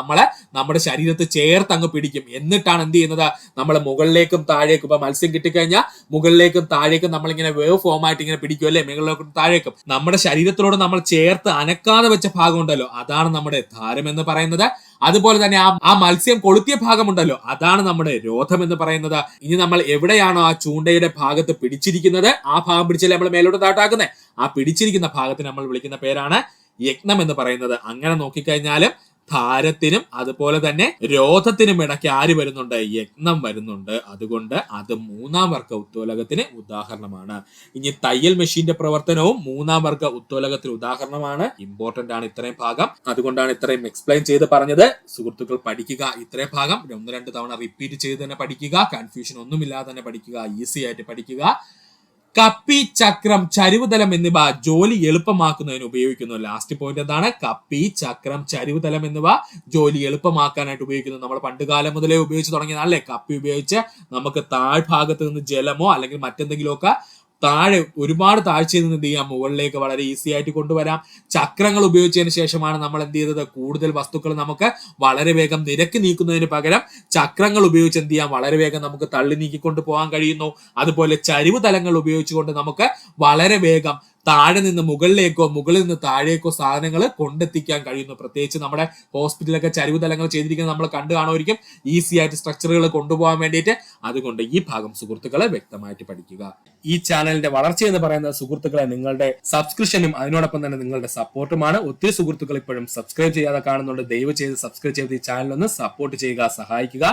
നമ്മുടെ ശരീരത്ത് ചേർത്ത് അങ്ങ് പിടിക്കും. എന്നിട്ടാണ് എന്ത് ചെയ്യുന്നത്? നമ്മൾ മുകളിലേക്കും താഴേക്കും, ഇപ്പൊ മത്സ്യം കിട്ടിക്കഴിഞ്ഞാൽ മുകളിലേക്കും താഴേക്കും നമ്മളിങ്ങനെ വേവ് ഫോം ആയിട്ട് ഇങ്ങനെ പിടിക്കും അല്ലെ, മുകളിലേക്കും താഴേക്കും. നമ്മുടെ ശരീരത്തിലോട് നമ്മൾ ചേർത്ത് അനക്കാതെ വെച്ച ഭാഗം ഉണ്ടല്ലോ, അതാണ് നമ്മുടെ ധാരം എന്ന് പറയുന്നത്. അതുപോലെ തന്നെ ആ മത്സ്യം കൊളുത്തിയ ഭാഗമുണ്ടല്ലോ, അതാണ് നമ്മുടെ രോധം എന്ന് പറയുന്നത്. ഇനി നമ്മൾ എവിടെയാണോ ആ ചൂണ്ടയുടെ ഭാഗത്ത് പിടിച്ചിരിക്കുന്നത്, ആ ഭാഗം പിടിച്ചല്ലേ നമ്മൾ മേലോട്ട് താട്ടാക്കുന്നത്, ആ പിടിച്ചിരിക്കുന്ന ഭാഗത്തിന് നമ്മൾ വിളിക്കുന്ന പേരാണ് യജ്ഞം എന്ന് പറയുന്നത്. അങ്ങനെ നോക്കിക്കഴിഞ്ഞാലും ധാരത്തിനും അതുപോലെ തന്നെ രോധത്തിനും ഇടയ്ക്ക് ആര് വരുന്നുണ്ട്? യജ്ഞം വരുന്നുണ്ട്. അതുകൊണ്ട് അത് മൂന്നാം വർഗ ഉത്തോലകത്തിന് ഉദാഹരണമാണ്. ഇനി തയ്യൽ മെഷീന്റെ പ്രവർത്തനവും മൂന്നാം വർഗ ഉത്തോലകത്തിന് ഉദാഹരണമാണ്. ഇമ്പോർട്ടന്റ് ആണ് ഇത്രയും ഭാഗം, അതുകൊണ്ടാണ് ഇത്രയും എക്സ്പ്ലെയിൻ ചെയ്ത് പറഞ്ഞത്. സുഹൃത്തുക്കൾ പഠിക്കുക, ഇത്രയും ഭാഗം 1-2 തവണ റിപ്പീറ്റ് ചെയ്ത് തന്നെ പഠിക്കുക. കൺഫ്യൂഷൻ ഒന്നുമില്ലാതെ തന്നെ പഠിക്കുക, ഈസി ആയിട്ട് പഠിക്കുക. കപ്പി, ചക്രം, ചരിവുതലം എന്നിവ ജോലി എളുപ്പമാക്കുന്നതിന് ഉപയോഗിക്കുന്നു. ലാസ്റ്റ് പോയിന്റ് എന്താണ്? കപ്പി, ചക്രം, ചരിവുതലം എന്നിവ ജോലി എളുപ്പമാക്കാനായിട്ട് ഉപയോഗിക്കുന്നു. നമ്മൾ പണ്ടുകാലം മുതലേ ഉപയോഗിച്ച് തുടങ്ങിയതാണല്ലേ. കപ്പി ഉപയോഗിച്ച് നമുക്ക് താഴ്ഭാഗത്ത് നിന്ന് ജലമോ അല്ലെങ്കിൽ മറ്റെന്തെങ്കിലുമൊക്കെ താഴെ, ഒരുപാട് താഴ്ചയിൽ നിന്ന് എന്ത് ചെയ്യാം? മുകളിലേക്ക് വളരെ ഈസി ആയിട്ട് കൊണ്ടുവരാം. ചക്രങ്ങൾ ഉപയോഗിച്ചതിന് ശേഷമാണ് നമ്മൾ എന്ത് ചെയ്തത്? കൂടുതൽ വസ്തുക്കൾ നമുക്ക് വളരെ വേഗം നിരക്കി നീക്കുന്നതിന് പകരം ചക്രങ്ങൾ ഉപയോഗിച്ച് എന്ത് ചെയ്യാം? വളരെ വേഗം നമുക്ക് തള്ളി നീക്കിക്കൊണ്ട് പോകാൻ കഴിയുന്നു. അതുപോലെ ചരിവ് തലങ്ങൾ ഉപയോഗിച്ചുകൊണ്ട് നമുക്ക് വളരെ വേഗം താഴെ നിന്ന് മുകളിലേക്കോ മുകളിൽ നിന്ന് താഴേക്കോ സാധനങ്ങൾ കൊണ്ടെത്തിക്കാൻ കഴിയുന്നു. പ്രത്യേകിച്ച് നമ്മുടെ ഹോസ്പിറ്റലൊക്കെ ചരിവ് തലങ്ങൾ ചെയ്തിരിക്കുന്നത് നമ്മൾ കണ്ടു കാണുമായിരിക്കും, ഈസി ആയിട്ട് സ്ട്രക്ചറുകൾ കൊണ്ടുപോകാൻ വേണ്ടിയിട്ട്. അതുകൊണ്ട് ഈ ഭാഗം സുഹൃത്തുക്കളെ വ്യക്തമായിട്ട് പഠിക്കുക. ഈ ചാനലിന്റെ വളർച്ച എന്ന് പറയുന്ന സുഹൃത്തുക്കളെ നിങ്ങളുടെ സബ്സ്ക്രിപ്ഷനും അതിനോടൊപ്പം തന്നെ നിങ്ങളുടെ സപ്പോർട്ടുമാണ്. ഒത്തിരി സുഹൃത്തുക്കൾ ഇപ്പോഴും സബ്സ്ക്രൈബ് ചെയ്യാതെ കാണുന്നുണ്ട്. ദയവ് ചെയ്ത് സബ്സ്ക്രൈബ് ചെയ്ത് ഈ ചാനൽ ഒന്ന് സപ്പോർട്ട് ചെയ്യുക, സഹായിക്കുക.